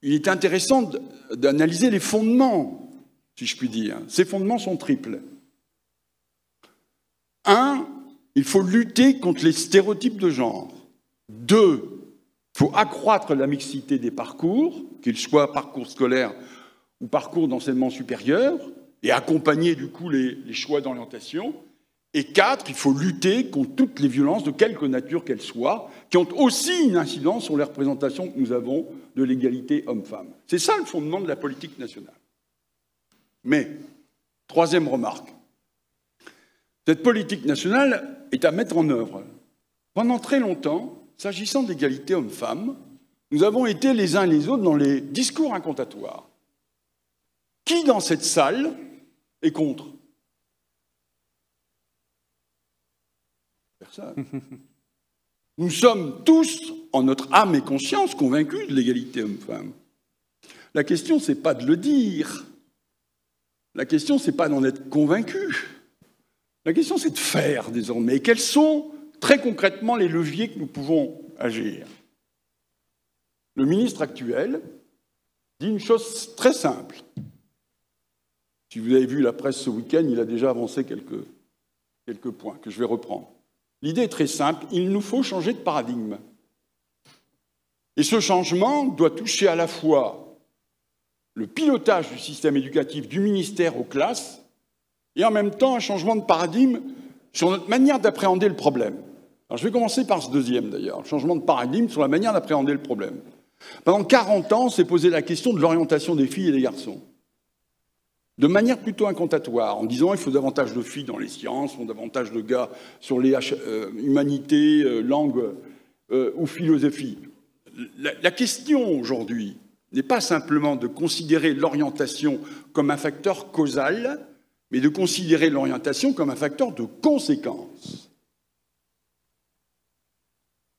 il est intéressant d'analyser les fondements, si je puis dire. Ces fondements sont triples. Un, il faut lutter contre les stéréotypes de genre. Deux, il faut accroître la mixité des parcours, qu'ils soient parcours scolaires ou parcours d'enseignement supérieur, et accompagner du coup les choix d'orientation. Et quatre, il faut lutter contre toutes les violences, de quelque nature qu'elles soient, qui ont aussi une incidence sur les représentations que nous avons de l'égalité homme-femme. C'est ça le fondement de la politique nationale. Mais, troisième remarque, cette politique nationale est à mettre en œuvre. Pendant très longtemps, s'agissant de l'égalité homme-femme, nous avons été les uns et les autres dans les discours incantatoires. Qui dans cette salle est contre ? Personne. Nous sommes tous, en notre âme et conscience, convaincus de l'égalité homme-femme. La question, ce n'est pas de le dire. La question, ce n'est pas d'en être convaincu. La question, c'est de faire désormais. Et quels sont très concrètement les leviers que nous pouvons agir ? Le ministre actuel dit une chose très simple. Si vous avez vu la presse ce week-end, il a déjà avancé quelques points que je vais reprendre. L'idée est très simple, il nous faut changer de paradigme. Et ce changement doit toucher à la fois le pilotage du système éducatif du ministère aux classes et en même temps un changement de paradigme sur notre manière d'appréhender le problème. Alors je vais commencer par ce deuxième d'ailleurs, le changement de paradigme sur la manière d'appréhender le problème. Pendant 40 ans, on s'est posé la question de l'orientation des filles et des garçons. De manière plutôt incantatoire, en disant il faut davantage de filles dans les sciences, il faut davantage de gars sur les humanités, langues ou philosophie. La question aujourd'hui n'est pas simplement de considérer l'orientation comme un facteur causal, mais de considérer l'orientation comme un facteur de conséquence.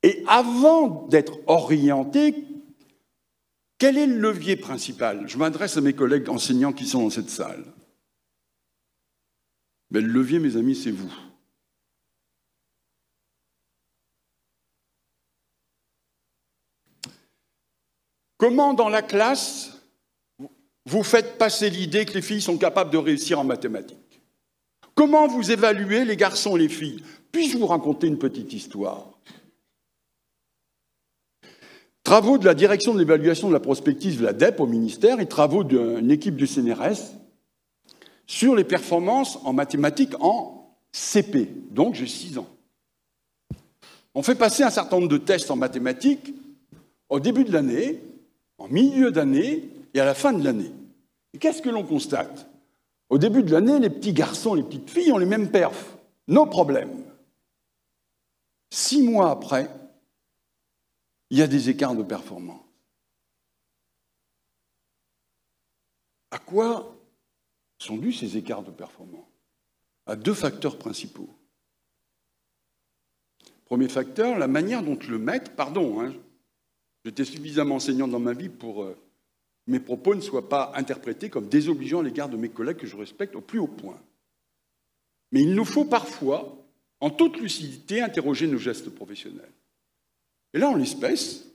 Et avant d'être orienté, quel est le levier principal ? Je m'adresse à mes collègues enseignants qui sont dans cette salle. Mais le levier, mes amis, c'est vous. Comment, dans la classe, vous faites passer l'idée que les filles sont capables de réussir en mathématiques? Comment vous évaluez les garçons et les filles? Puis-je vous raconter une petite histoire? Travaux de la direction de l'évaluation de la prospective de la DEP au ministère et travaux d'une équipe du CNRS sur les performances en mathématiques en CP. Donc j'ai 6 ans. On fait passer un certain nombre de tests en mathématiques au début de l'année, en milieu d'année et à la fin de l'année. Et qu'est-ce que l'on constate? Au début de l'année, les petits garçons, les petites filles ont les mêmes perfs. Nos problèmes. 6 mois après, il y a des écarts de performance. À quoi sont dus ces écarts de performance? À 2 facteurs principaux. Premier facteur, la manière dont le maître, j'étais suffisamment enseignant dans ma vie pour que mes propos ne soient pas interprétés comme désobligeants à l'égard de mes collègues que je respecte au plus haut point. Mais il nous faut parfois, en toute lucidité, interroger nos gestes professionnels. Et là, en l'espèce,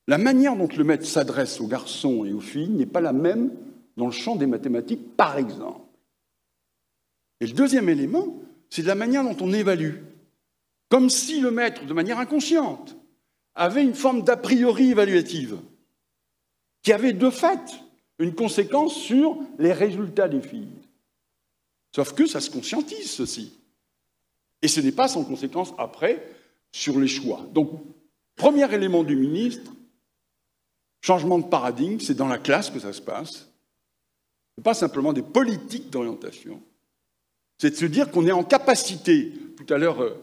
la manière dont le maître s'adresse aux garçons et aux filles n'est pas la même dans le champ des mathématiques, par exemple. Et le deuxième élément, c'est la manière dont on évalue. Comme si le maître, de manière inconsciente, avait une forme d'a priori évaluative, qui avait de fait une conséquence sur les résultats des filles. Sauf que ça se conscientise, ceci. Et ce n'est pas sans conséquence après sur les choix. Donc, premier élément du ministre, changement de paradigme, c'est dans la classe que ça se passe. Ce n'est pas simplement des politiques d'orientation. C'est de se dire qu'on est en capacité, tout à l'heure,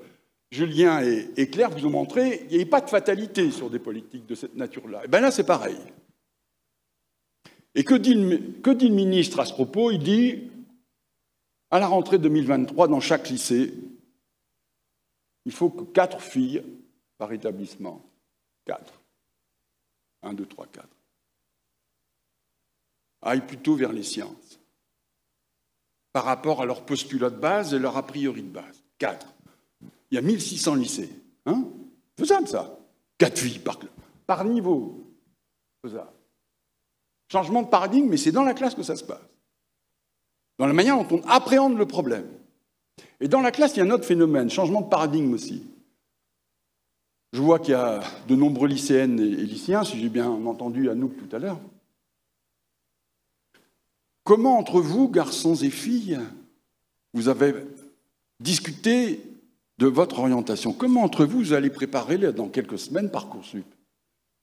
Julien et Claire vous ont montré, il n'y avait pas de fatalité sur des politiques de cette nature-là. Et bien là, c'est pareil. Et que dit le ministre à ce propos? Il dit, à la rentrée 2023, dans chaque lycée, il faut que 4 filles par établissement. 4. 1, 2, 3, 4. Aillent plutôt vers les sciences. Par rapport à leur postulat de base et leur a priori de base. 4. Il y a 1600 lycées. Hein? Faisable, ça. 4 filles par niveau. Faisable. Changement de paradigme, mais c'est dans la classe que ça se passe. Dans la manière dont on appréhende le problème. Et dans la classe, il y a un autre phénomène, changement de paradigme aussi. Je vois qu'il y a de nombreux lycéennes et lycéens, si j'ai bien entendu Anouk tout à l'heure. Comment, entre vous, garçons et filles, vous avez discuté de votre orientation? Comment, entre vous, vous allez préparer, dans quelques semaines, Parcoursup?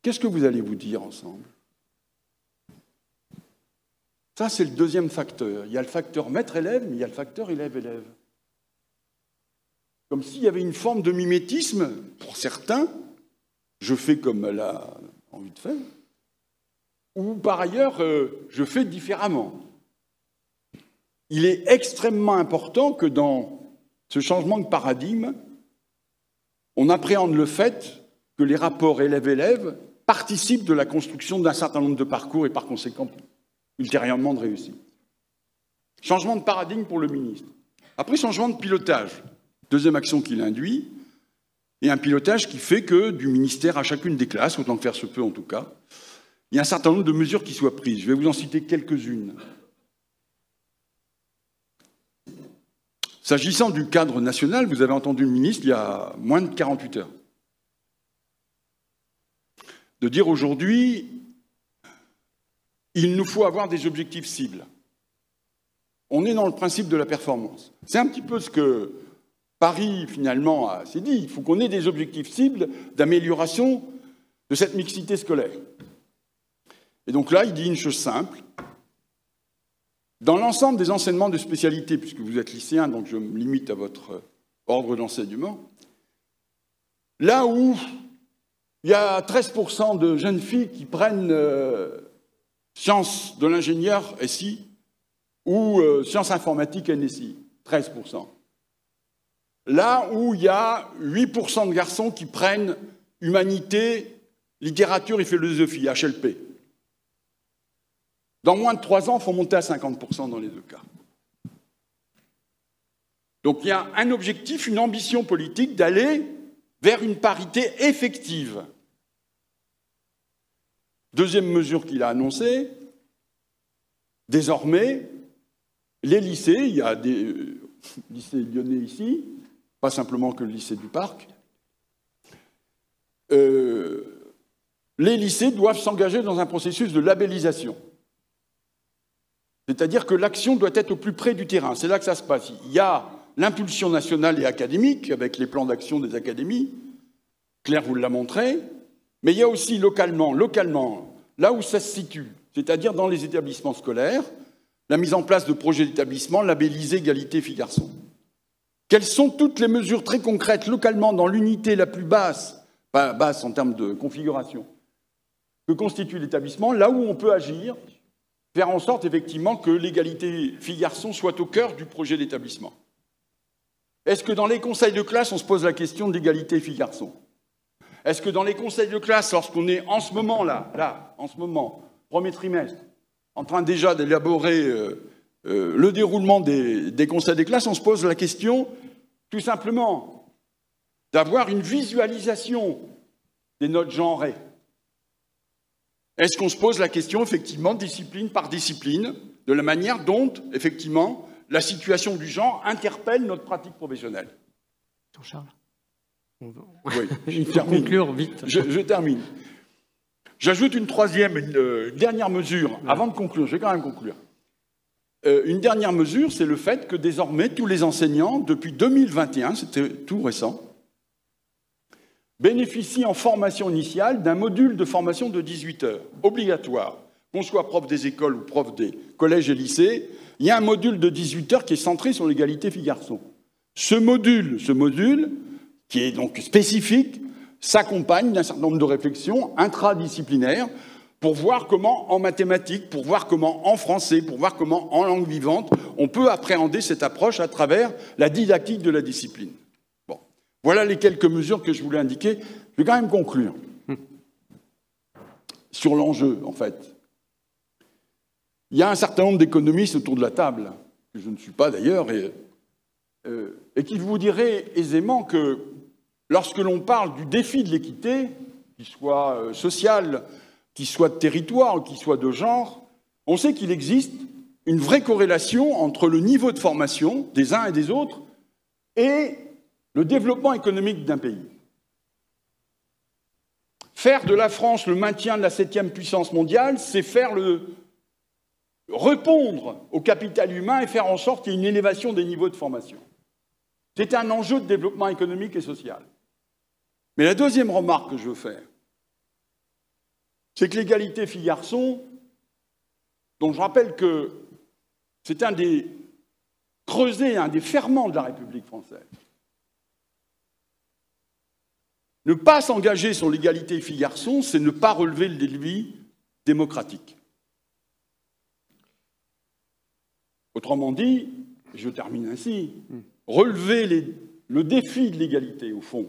Qu'est-ce que vous allez vous dire ensemble? Ça, c'est le deuxième facteur. Il y a le facteur maître-élève, mais il y a le facteur élève-élève. Comme s'il y avait une forme de mimétisme, pour certains, je fais comme elle a envie de faire, ou par ailleurs, je fais différemment. Il est extrêmement important que dans ce changement de paradigme, on appréhende le fait que les rapports élève-élève participent de la construction d'un certain nombre de parcours et par conséquent, ultérieurement, de réussite. Changement de paradigme pour le ministre. Après, changement de pilotage. Deuxième action qu'il induit, et un pilotage qui fait que du ministère à chacune des classes, autant que faire se peut en tout cas, il y a un certain nombre de mesures qui soient prises. Je vais vous en citer quelques-unes. S'agissant du cadre national, vous avez entendu le ministre il y a moins de 48 heures. De dire aujourd'hui, il nous faut avoir des objectifs cibles. On est dans le principe de la performance. C'est un petit peu ce que Paris, finalement, s'est dit. Il faut qu'on ait des objectifs cibles d'amélioration de cette mixité scolaire. Et donc là, il dit une chose simple. Dans l'ensemble des enseignements de spécialité, puisque vous êtes lycéen, donc je me limite à votre ordre d'enseignement, là où il y a 13% de jeunes filles qui prennent sciences de l'ingénieur SI ou sciences informatiques NSI, 13%. Là où il y a 8% de garçons qui prennent humanité, littérature et philosophie, HLP. Dans moins de 3 ans, il faut monter à 50% dans les deux cas. Donc il y a un objectif, une ambition politique d'aller vers une parité effective. Deuxième mesure qu'il a annoncée, désormais, les lycées, il y a des lycées lyonnais ici, pas simplement que le lycée du Parc, les lycées doivent s'engager dans un processus de labellisation. C'est-à-dire que l'action doit être au plus près du terrain. C'est là que ça se passe. Il y a l'impulsion nationale et académique, avec les plans d'action des académies. Claire vous l'a montré. Mais il y a aussi localement, là où ça se situe, c'est-à-dire dans les établissements scolaires, la mise en place de projets d'établissement labellisés égalité filles-garçons. Quelles sont toutes les mesures très concrètes localement dans l'unité la plus basse, pas basse en termes de configuration, que constitue l'établissement, là où on peut agir, faire en sorte effectivement que l'égalité filles-garçons soit au cœur du projet d'établissement. Est-ce que dans les conseils de classe, on se pose la question de l'égalité filles-garçons? Est-ce que dans les conseils de classe, lorsqu'on est en ce moment, en ce moment, premier trimestre, en train déjà d'élaborer le déroulement des conseils des classes, on se pose la question, tout simplement, d'avoir une visualisation des notes genrées? Est-ce qu'on se pose la question, effectivement, discipline par discipline, de la manière dont, effectivement, la situation du genre interpelle notre pratique professionnelle? Jean-Charles, oui, il faut conclure vite. Je termine. J'ajoute une dernière mesure, avant de conclure, je vais quand même conclure. Une dernière mesure, c'est le fait que désormais, tous les enseignants, depuis 2021, c'était tout récent, bénéficient en formation initiale d'un module de formation de 18 heures, obligatoire. Qu'on soit prof des écoles ou prof des collèges et lycées, il y a un module de 18 heures qui est centré sur l'égalité filles-garçons. Ce module, qui est donc spécifique, s'accompagne d'un certain nombre de réflexions intradisciplinaires pour voir comment, en mathématiques, pour voir comment, en français, pour voir comment, en langue vivante, on peut appréhender cette approche à travers la didactique de la discipline. Bon. Voilà les quelques mesures que je voulais indiquer. Je vais quand même conclure sur l'enjeu, en fait. Il y a un certain nombre d'économistes autour de la table, que je ne suis pas d'ailleurs, et qui vous diraient aisément que lorsque l'on parle du défi de l'équité, qu'il soit social, qu'il soit de territoire, qu'il soit de genre, on sait qu'il existe une vraie corrélation entre le niveau de formation des uns et des autres et le développement économique d'un pays. Faire de la France le maintien de la 7e puissance mondiale, c'est répondre au capital humain et faire en sorte qu'il y ait une élévation des niveaux de formation. C'est un enjeu de développement économique et social. Mais la deuxième remarque que je veux faire, c'est que l'égalité filles-garçons, dont je rappelle que c'est un des creusets, un des ferments de la République française, ne pas s'engager sur l'égalité filles-garçons, c'est ne pas relever le défi démocratique. Autrement dit, je termine ainsi, relever le défi de l'égalité, au fond,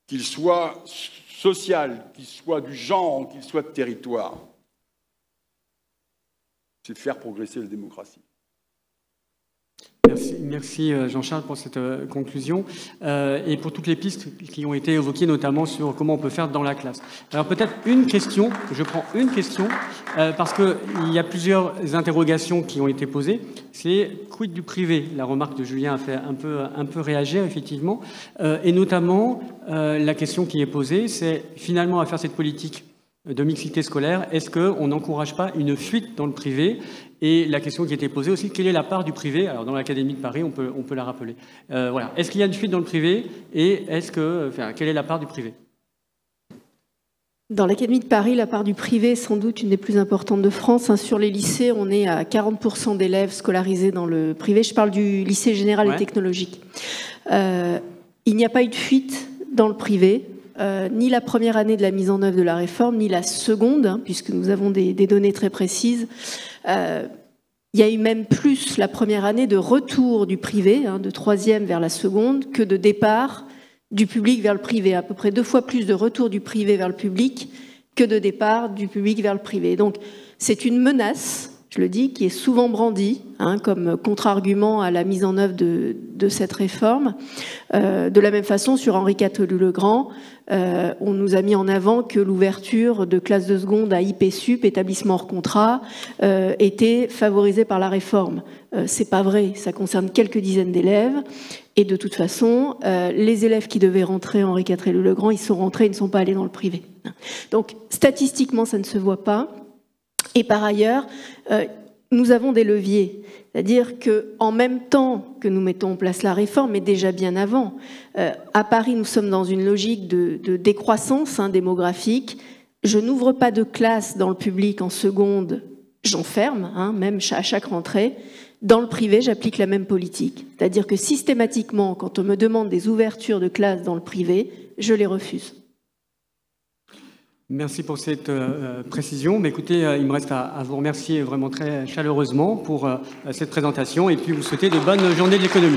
qu'il soit social, qu'il soit du genre, qu'il soit de territoire, c'est de faire progresser la démocratie. Merci Jean-Charles pour cette conclusion et pour toutes les pistes qui ont été évoquées, notamment sur comment on peut faire dans la classe. Alors peut-être une question, je prends une question, parce qu'il y a plusieurs interrogations qui ont été posées. C'est quid du privé? La remarque de Julien a fait un peu réagir, effectivement. Et notamment, la question qui est posée, c'est finalement à faire cette politique de mixité scolaire, est-ce qu'on n'encourage pas une fuite dans le privé? Et la question qui était posée aussi, quelle est la part du privé? Alors dans l'Académie de Paris, on peut la rappeler. Voilà. Est-ce qu'il y a une fuite dans le privé? Et quelle est la part du privé? Dans l'Académie de Paris, la part du privé est sans doute une des plus importantes de France. Sur les lycées, on est à 40% d'élèves scolarisés dans le privé. Je parle du lycée général et technologique. Il n'y a pas eu de fuite dans le privé. Ni la première année de la mise en œuvre de la réforme, ni la seconde, puisque nous avons des données très précises. Il y a eu même plus la première année de retour du privé, de troisième vers la seconde, que de départ du public vers le privé. À peu près 2 fois plus de retour du privé vers le public que de départ du public vers le privé. Donc c'est une menace je le dis, qui est souvent brandi comme contre-argument à la mise en œuvre de cette réforme. De la même façon, sur Henri Catulle-Legrand, on nous a mis en avant que l'ouverture de classes de seconde à IP-Sup, établissement hors contrat, était favorisée par la réforme. C'est pas vrai, ça concerne quelques dizaines d'élèves. Et de toute façon, les élèves qui devaient rentrer Henri Catulle-Legrand, ils sont rentrés, ils ne sont pas allés dans le privé. Donc, statistiquement, ça ne se voit pas. Et par ailleurs, nous avons des leviers. C'est-à-dire qu'en même temps que nous mettons en place la réforme, mais déjà bien avant, à Paris, nous sommes dans une logique de décroissance démographique. Je n'ouvre pas de classe dans le public en seconde, j'en ferme, même à chaque rentrée. Dans le privé, j'applique la même politique. C'est-à-dire que systématiquement, quand on me demande des ouvertures de classes dans le privé, je les refuse. Merci pour cette précision. Mais écoutez, il me reste à vous remercier vraiment très chaleureusement pour cette présentation et puis vous souhaiter de bonnes journées de l'économie.